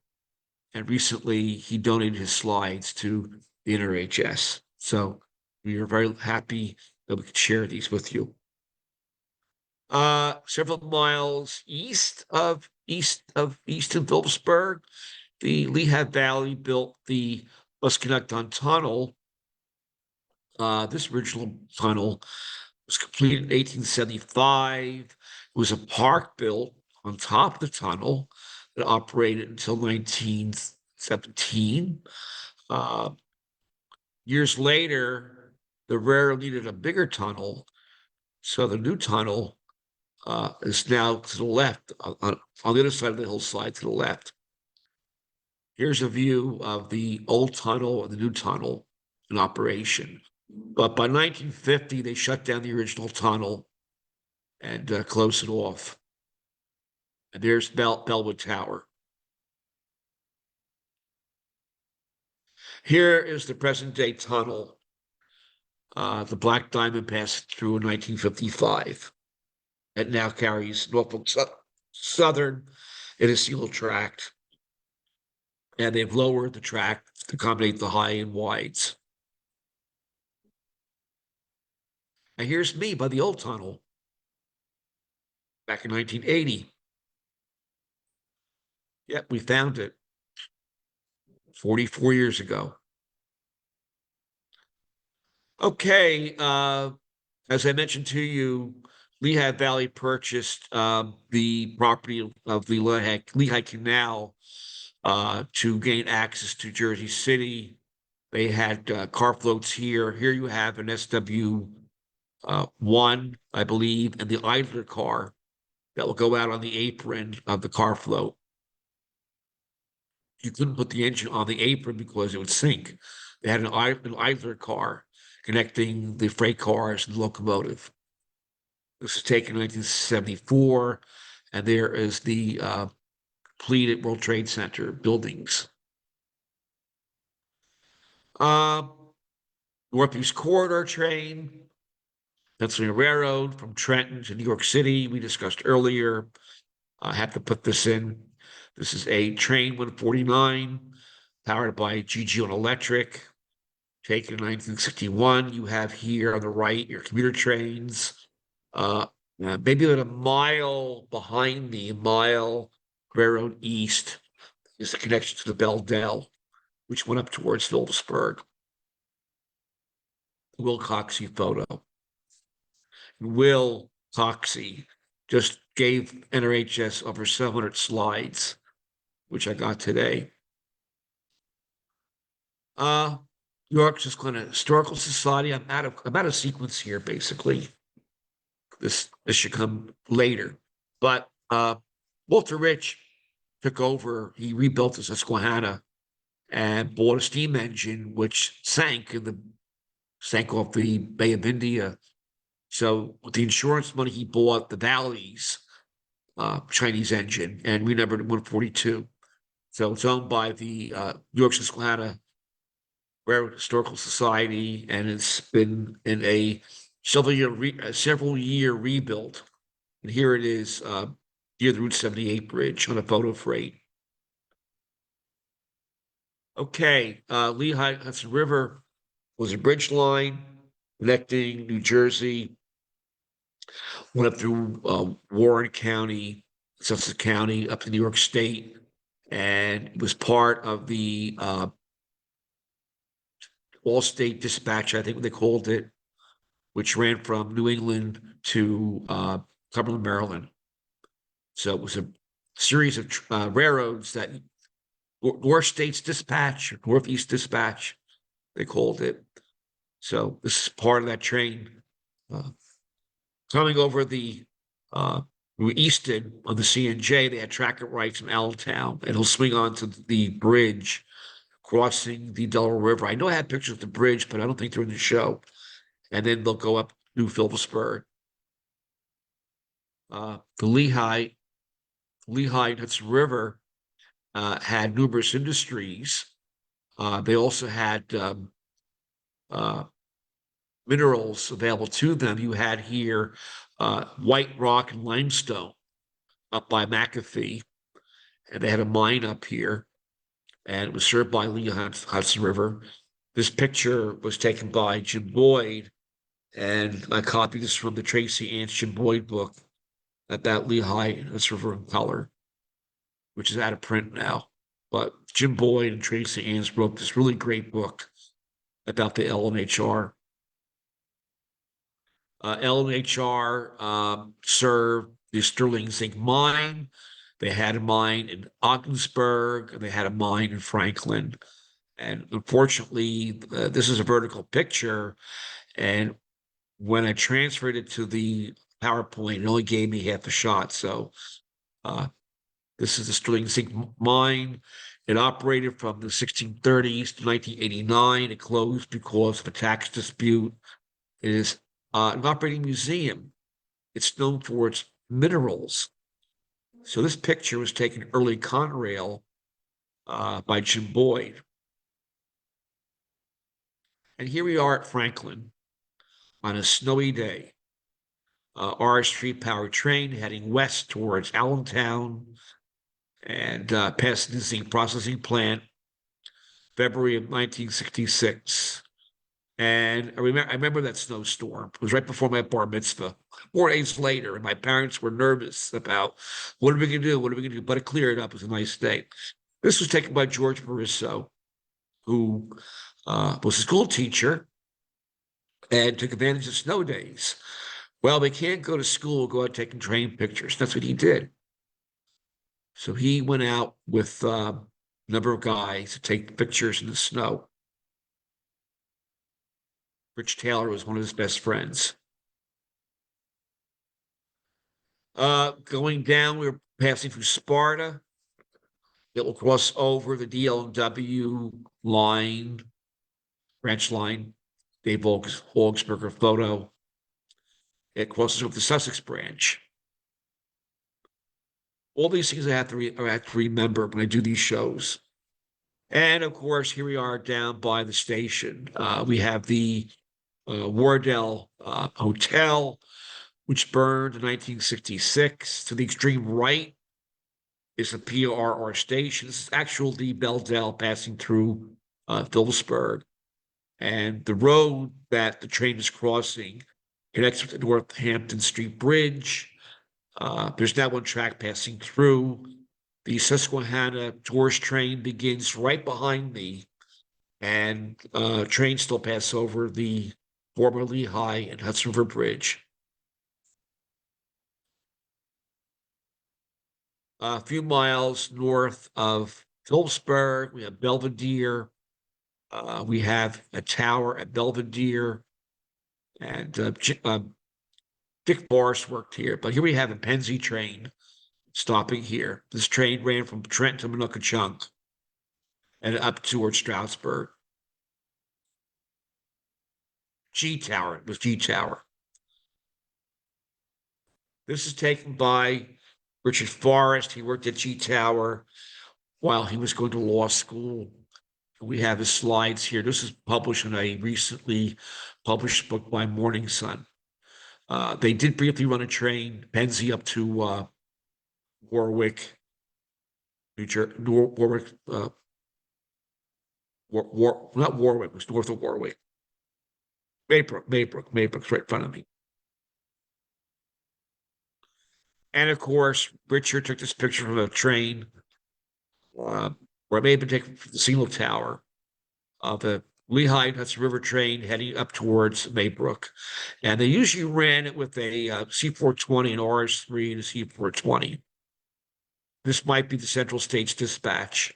and recently he donated his slides to the NRHS. So we are very happy that we could share these with you. Several miles east of Easton Phillipsburg, the Lehigh Valley built the Musconecton Tunnel. This original tunnel was completed in 1875. It was a park built on top of the tunnel that operated until 1917. Years later, the railroad needed a bigger tunnel, so the new tunnel is now to the left, on the other side of the hillside to the left. Here's a view of the old tunnel and the new tunnel in operation. But by 1950, they shut down the original tunnel and closed it off. And there's Bellwood Tower. Here is the present-day tunnel. The Black Diamond passed through in 1955. It now carries Norfolk Southern in a single track. And they've lowered the track to accommodate the high and wides. And here's me by the old tunnel back in 1980. Yep, we found it 44 years ago. Okay, as I mentioned to you, Lehigh Valley purchased the property of the Lehigh Canal to gain access to Jersey City. They had car floats here. Here you have an SW1, I believe, and the idler car that will go out on the apron of the car float. You couldn't put the engine on the apron because it would sink. They had an idler car connecting the freight cars and the locomotive. This was taken in 1974, and there is the completed World Trade Center buildings. Northeast Corridor train, Pennsylvania Railroad from Trenton to New York City, we discussed earlier. I have to put this in. This is a train 149, powered by GG on electric, taken in 1961. You have here on the right your commuter trains. Maybe about a mile behind me, a mile railroad east, is the connection to the Beldell, which went up towards Phillipsburg. Will Coxey photo. Will Coxey just gave NRHS over 700 slides, which I got today. York's just kind of historical society. I'm out of sequence here, basically. This should come later. But Walter Rich took over. He rebuilt the Susquehanna and bought a steam engine, which sank off the Bay of India. So with the insurance money, he bought the Valley's Chinese engine and renumbered it 142. So it's owned by the York Susquehanna Railroad Historical Society, and it's been in a several year rebuild. And here it is near the Route 78 bridge on a photo freight. Okay, Lehigh Hudson River was a bridge line connecting New Jersey, went up through Warren County, Sussex County, up to New York State, and was part of the all-state dispatch, I think what they called it, which ran from New England to Cumberland, Maryland. So it was a series of railroads that North States Dispatch, Northeast Dispatch, they called it. So this is part of that train. Coming over the Easton on the CNJ, they had tracker rights from Allentown, and he'll swing onto the bridge crossing the Delaware River. I know I had pictures of the bridge, but I don't think they're in the show. And then they'll go up New Phillipsburg. The Lehigh Hudson River had numerous industries. They also had minerals available to them. You had here white rock and limestone up by McAfee, and they had a mine up here, and it was served by Lehigh Hudson River. This picture was taken by Jim Boyd, and I copied this from the Tracy Ann's Jim Boyd book about Lehigh Hudson River in color, which is out of print now. But Jim Boyd and Tracy Ann's wrote this really great book about the LNHR. LNHR served the Sterling Zinc Mine. They had a mine in Ogdensburg, and they had a mine in Franklin. And unfortunately, this is a vertical picture. And when I transferred it to the PowerPoint, it only gave me half a shot. So this is the Sterling Zinc Mine. It operated from the 1630s to 1989. It closed because of a tax dispute. It is an operating museum. It's known for its minerals. So this picture was taken early Conrail by Jim Boyd. And here we are at Franklin on a snowy day. R3 powered train heading west towards Allentown and passing the zinc processing plant, February of 1966. And I remember that snowstorm. It was right before my bar mitzvah, 4 days later, and my parents were nervous about what are we going to do? What are we going to do? But it cleared up. It was a nice day. This was taken by George Marisso, who was a school teacher and took advantage of snow days. Well, they can't go to school, go out taking train pictures. That's what he did. So he went out with a number of guys to take pictures in the snow. Rich Taylor was one of his best friends. Going down, we were passing through Sparta. It will cross over the DL&W line, branch line, Dave Augsburger photo. It crosses over the Sussex branch. All these things I have to remember when I do these shows. And of course, here we are down by the station. We have the Wardell Hotel, which burned in 1966. To the extreme right is the PRR station. This is actually Beldell passing through Phillipsburg. And the road that the train is crossing connects with the Northampton Street Bridge. There's now one track passing through. The Susquehanna tourist train begins right behind me, and trains still pass over the former Lehigh and Hudson River Bridge. A few miles north of Phillipsburg, we have Belvedere. We have a tower at Belvedere, and Dick Morris worked here. But here we have a Pennsy train stopping here. This train ran from Trenton to Menuckachunk and up towards Stroudsburg. G Tower, it was G Tower. This is taken by Richard Forrest. He worked at G Tower while he was going to law school. We have his slides here. This is published in a recently published book by Morning Sun. They did briefly run a train, Pennsy up to Warwick, New Jersey, Warwick, not Warwick, it was north of Warwick. Maybrook's right in front of me. And of course, Richard took this picture from a train, or it may have been taken from the signal tower of the Lehigh Hudson River train heading up towards Maybrook. And they usually ran it with a C420, an RS3, and a C420. This might be the Central States Dispatch.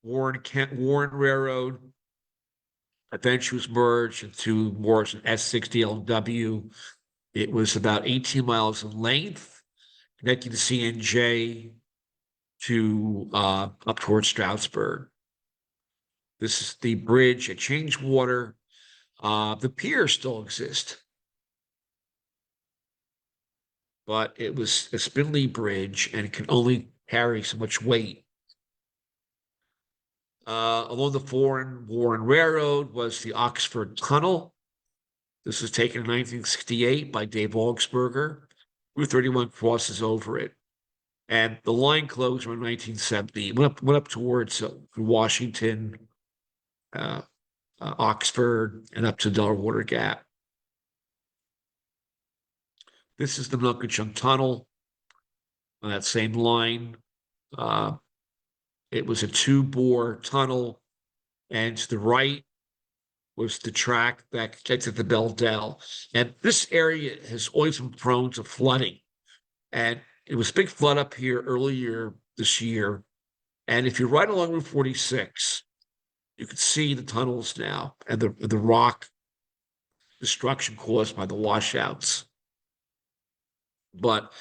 Warren Railroad eventually was merged into Morrison S6 DL&W. It was about 18 miles in length, connecting the CNJ to up towards Stroudsburg. This is the bridge at Changewater. The pier still exists, but it was a spindly bridge and it can only carry so much weight. Along the Warren Railroad was the Oxford Tunnel. This was taken in 1968 by Dave Augsburger. Route 31 crosses over it. And the line closed around 1970. Went up towards Washington, Oxford, and up to Delaware Gap. This is the Menuckachunk Tunnel on that same line. It was a two-bore tunnel, and to the right was the track that connected to the Belldell. And this area has always been prone to flooding. And it was a big flood up here earlier this year. And if you're right along Route 46, you can see the tunnels now and the rock destruction caused by the washouts. But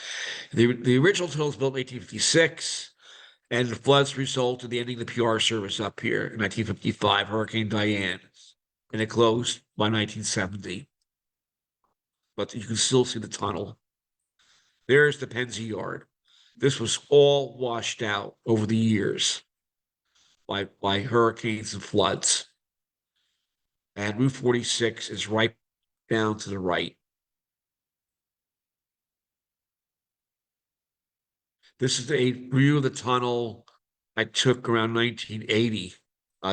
the original tunnel was built in 1856. And the floods resulted in the ending of the PR service up here in 1955, Hurricane Diane, and it closed by 1970. But you can still see the tunnel. There's the Pennsy Yard. This was all washed out over the years by hurricanes and floods. And Route 46 is right down to the right. This is a view of the tunnel I took around 1980.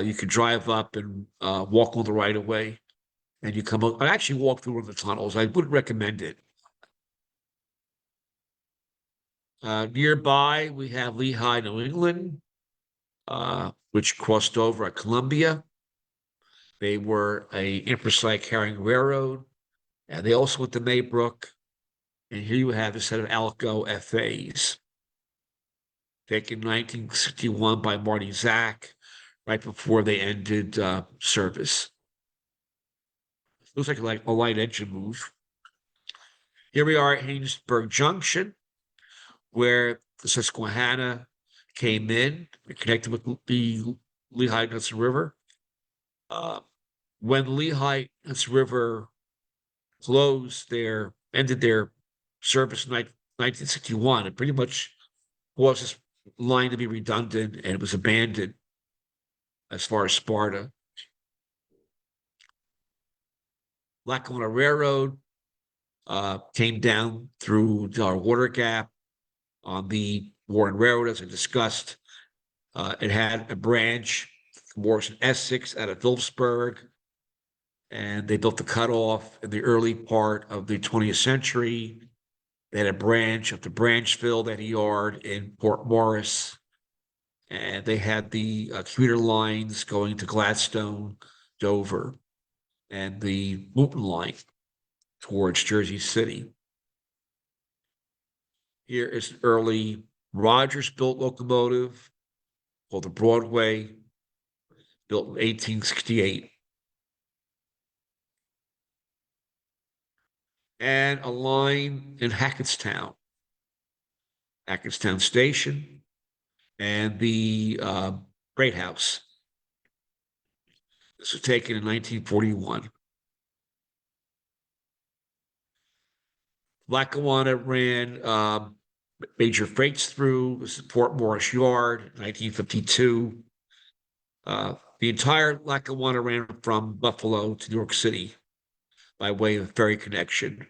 You could drive up and walk on the right of way, and you come up. I actually walked through one of the tunnels. I wouldn't recommend it. Nearby, we have Lehigh, New England, which crossed over at Columbia. They were a intrastate carrying railroad, and they also went to Maybrook. And here you have a set of Alco FAs. Taken in 1961 by Marty Zach, right before they ended service. Looks like a light engine move. Here we are at Haynesburg Junction, where the Susquehanna came in, connected with the Lehigh Hudson River. When Lehigh Hudson River ended their service in 1961, it pretty much was this line to be redundant, and it was abandoned as far as Sparta. Lackawanna Railroad came down through Delaware Gap on the Warren Railroad, as I discussed. It had a branch Moors in Essex out of Phillipsburg. And they built the cutoff in the early part of the 20th century. They had a branch up to Branchville, that yard in Port Morris. And they had the commuter lines going to Gladstone, Dover, and the Wooten line towards Jersey City. Here is an early Rogers-built locomotive called the Broadway, built in 1868. And a line in Hackettstown Station, and the Great House. This was taken in 1941. Lackawanna ran major freights through. This is Port Morris Yard, 1952. The entire Lackawanna ran from Buffalo to New York City by way of ferry connection.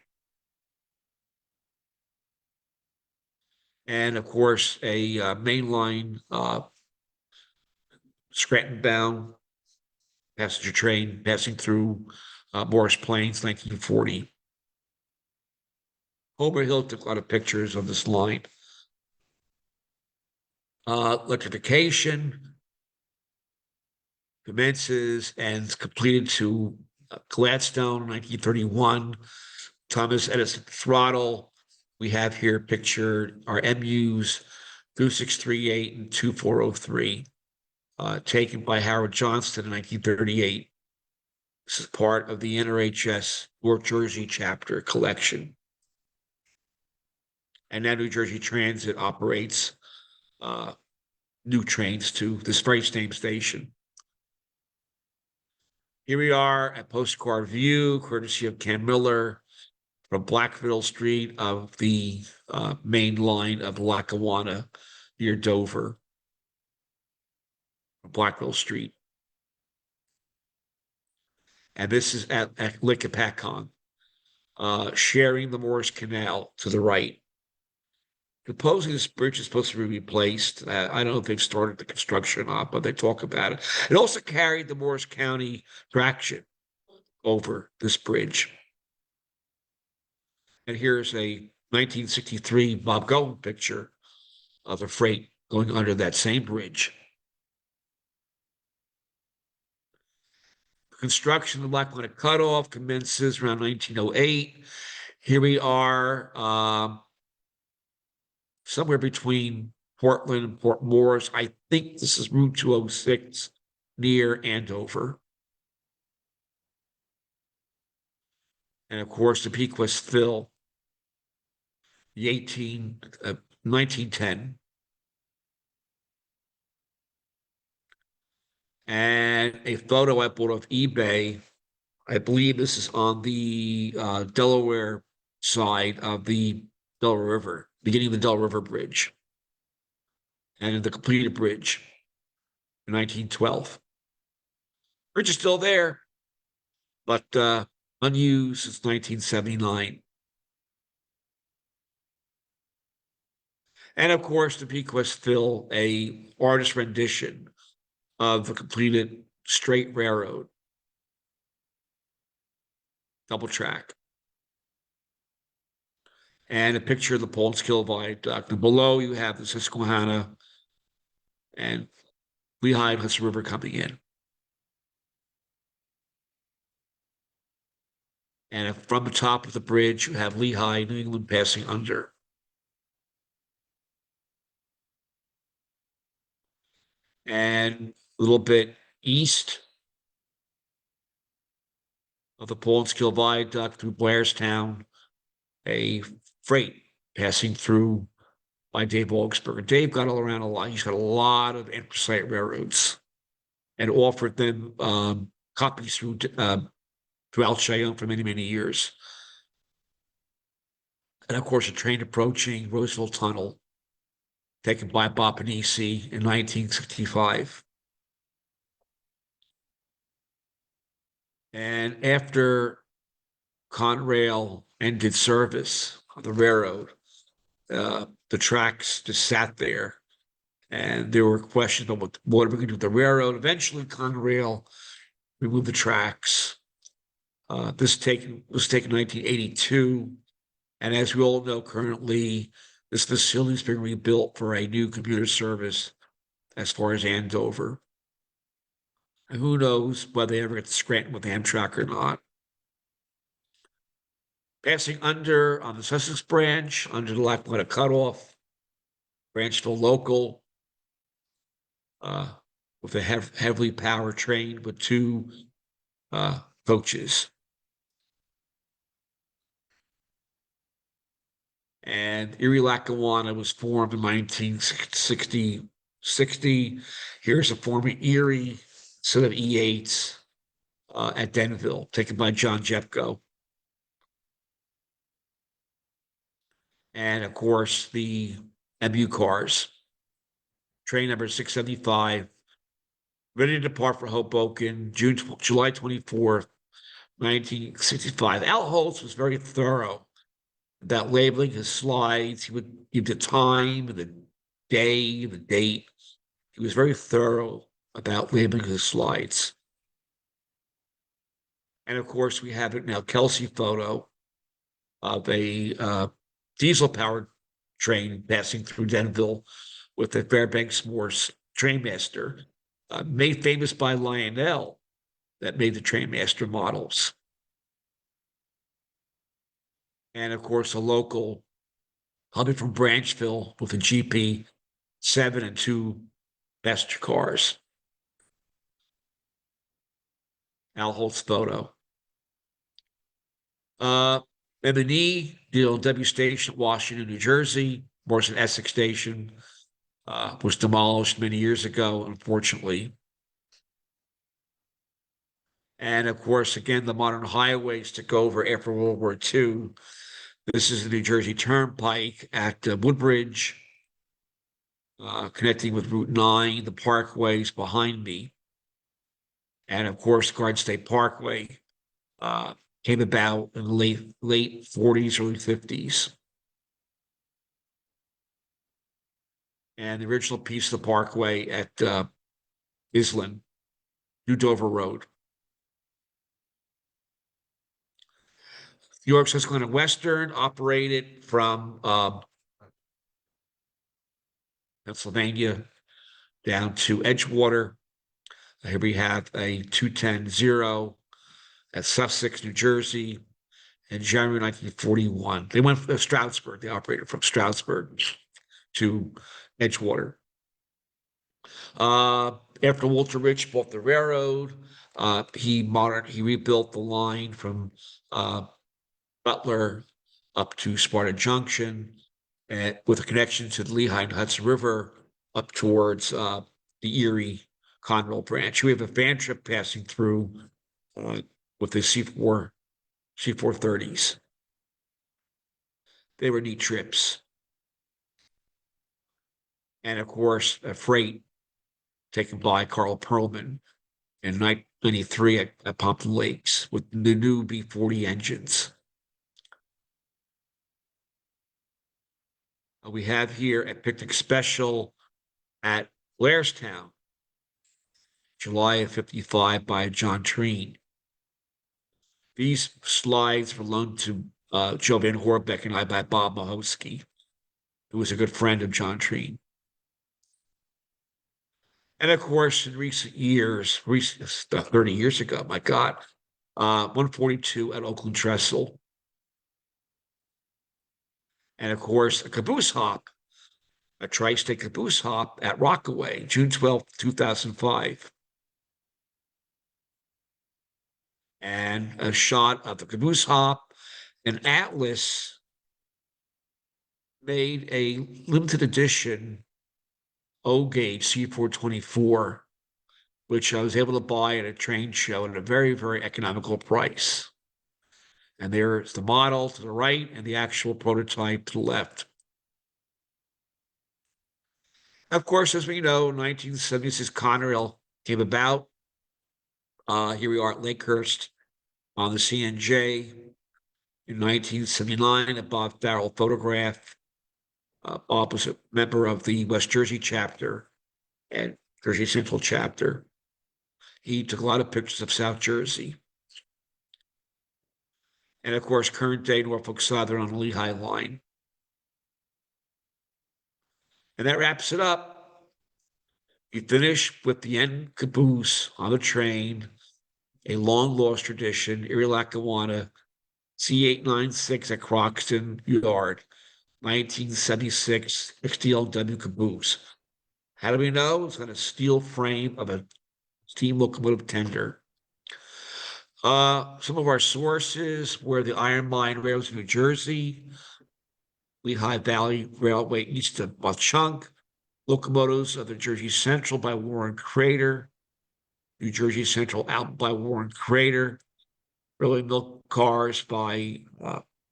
And of course, a mainline Scranton-bound passenger train passing through Morris Plains, 1940. Homer Hill took a lot of pictures of this line. Electrification commences and is completed to Gladstone, 1931. Thomas Edison throttle. We have here pictured our MUs 2638 and 2403, taken by Howard Johnston in 1938. This is part of the NRHS North Jersey chapter collection. And now New Jersey Transit operates new trains to this very same station. Here we are at postcard view, courtesy of Ken Miller, from Blackville Street of the main line of Lackawanna near Dover. Blackville Street. And this is at Lake Hopatcong, sharing the Morris Canal to the right. Supposedly this bridge is supposed to be replaced. I don't know if they've started the construction on, but they talk about it. It also carried the Morris County traction over this bridge. And here's a 1963 Bob Goen picture of the freight going under that same bridge. Construction of the Lackawanna Cutoff commences around 1908. Here we are somewhere between Portland and Port Morris. I think this is Route 206 near Andover. And of course, the Pequest Fill, the 1910. And a photo I bought off eBay. I believe this is on the Delaware side of the Delaware River, beginning of the Delaware River Bridge, and the completed bridge in 1912. Bridge is still there, but unused since 1979. And of course, the Pequest Fill, a artist rendition of the completed straight railroad, double track. And a picture of the Paulskill Viaduct. And below you have the Susquehanna and Lehigh Hudson River coming in. And from the top of the bridge, you have Lehigh, New England passing under. And a little bit east of the Paulskill Viaduct through Blairstown, a freight passing through by Dave Augsburger. Dave got all around a lot. He's got a lot of intrastate railroads and offered them copies throughout Cheyenne for many, many years. And of course, a train approaching Roseville Tunnel, taken by Bob Panisi in 1965. And after Conrail ended service on the railroad, the tracks just sat there And there were questions about what are we going to do with the railroad. Eventually, Conrail removed the tracks. This was taken in 1982. And as we all know, currently, this facility is being rebuilt for a new commuter service as far as Andover. And who knows whether they ever get to Scranton with Amtrak or not. Passing under on the Sussex branch, under the Lackawanna cutoff, Branchville local, with a heavily powered train with two coaches. And Erie Lackawanna was formed in 1960. Here's a former Erie set of E8s at Denville, taken by John Jepko. And of course, the MU cars. Train number 675, ready to depart for Hoboken, July 24th, 1965. Al Holtz was very thorough about labeling his slides. He would give the time, the day, the date. He was very thorough about labeling his slides. And of course, we have it now, Kelsey photo of a diesel-powered train passing through Denville with the Fairbanks Morse trainmaster, made famous by Lionel, that made the trainmaster models. And of course, a local coming from Branchville with a GP 7 and 2 passenger cars. Al Holtz photo. M&E, DL&W station, Washington, New Jersey, Morrison Essex station, was demolished many years ago, unfortunately. And of course, again, the modern highways took over after World War II. This is the New Jersey Turnpike at Woodbridge, connecting with Route 9, the parkways behind me. And of course, Garden State Parkway came about in the late 40s, early 50s. And the original piece of the parkway at Island, New Dover Road. New York Susquehanna Western operated from Pennsylvania down to Edgewater. Here we have a 210-0 at Sussex, New Jersey, in January 1941. They went from Stroudsburg. They operated from Stroudsburg to Edgewater. After Walter Rich bought the railroad, he rebuilt the line from Butler up to Sparta Junction, and with a connection to the Lehigh and Hudson River up towards the Erie Conrail branch. We have a van trip passing through with the C430s. They were neat trips. And of course, a freight taken by Carl Perlman in 1993 at Pompton Lakes with the new B40 engines. We have here a picnic special at Blairstown, July of 55 by John Treen. These slides were loaned to Joe Van Hoorebeke and I by Bob Mahosky, who was a good friend of John Treen. And of course, in recent years, 30 years ago, my God, 142 at Oakland Trestle. And of course, a caboose hop, a Tri-State caboose hop at Rockaway, June 12th, 2005. And a shot of the caboose hop. And Atlas made a limited edition O-gauge C424, which I was able to buy at a train show at a very, very economical price. And there's the model to the right and the actual prototype to the left. Of course, as we know, 1976 Conrail came about. Here we are at Lakehurst on the CNJ in 1979, a Bob Farrell photograph. opposite member of the West Jersey chapter and Jersey Central chapter. He took a lot of pictures of South Jersey. And of course, current day Norfolk Southern on the Lehigh line. And that wraps it up. You finish with the end caboose on the train, a long lost tradition, Erie Lackawanna, C896 at Croxton Yard, 1976 XDLW caboose. How do we know? It's got a steel frame of a steam locomotive tender. Some of our sources were the Iron Mine Railroads of New Jersey, Lehigh Valley Railway east of Hopatcong, locomotives of the Jersey Central by Warren Crater, New Jersey Central out by Warren Crater, railway milk cars by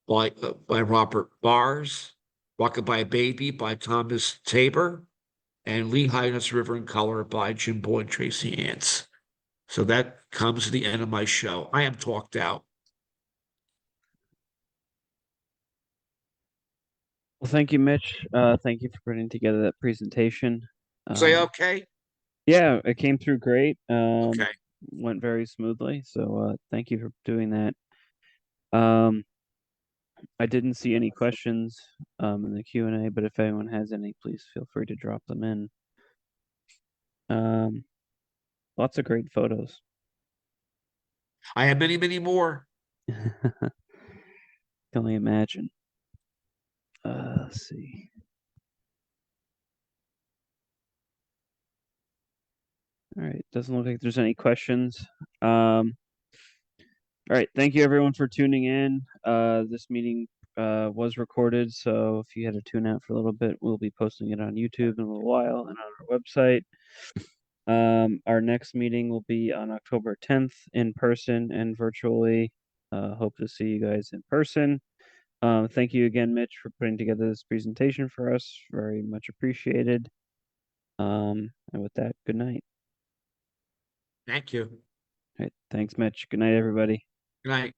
Robert Bars, Rockabye Baby by Thomas Tabor, and Lehigh Hudson River in color by Jim Boyd and Tracy Ants. So that comes to the end of my show. I am talked out. Well, thank you, Mitch. Thank you for putting together that presentation. Say okay? Yeah, it came through great. Okay. Went very smoothly. So thank you for doing that. I didn't see any questions in the Q&A, but if anyone has any, please feel free to drop them in. Lots of great photos. I have many, many more. Can only imagine. Let's see. All right, doesn't look like there's any questions. All right, thank you everyone for tuning in. This meeting was recorded, so if you had to tune out for a little bit, we'll be posting it on YouTube in a little while and on our website. Our next meeting will be on October 10th in person and virtually. Hope to see you guys in person. Thank you again, Mitch, for putting together this presentation for us. Very much appreciated. And with that, good night. Thank you. All right, thanks, Mitch. Good night, everybody. Good night.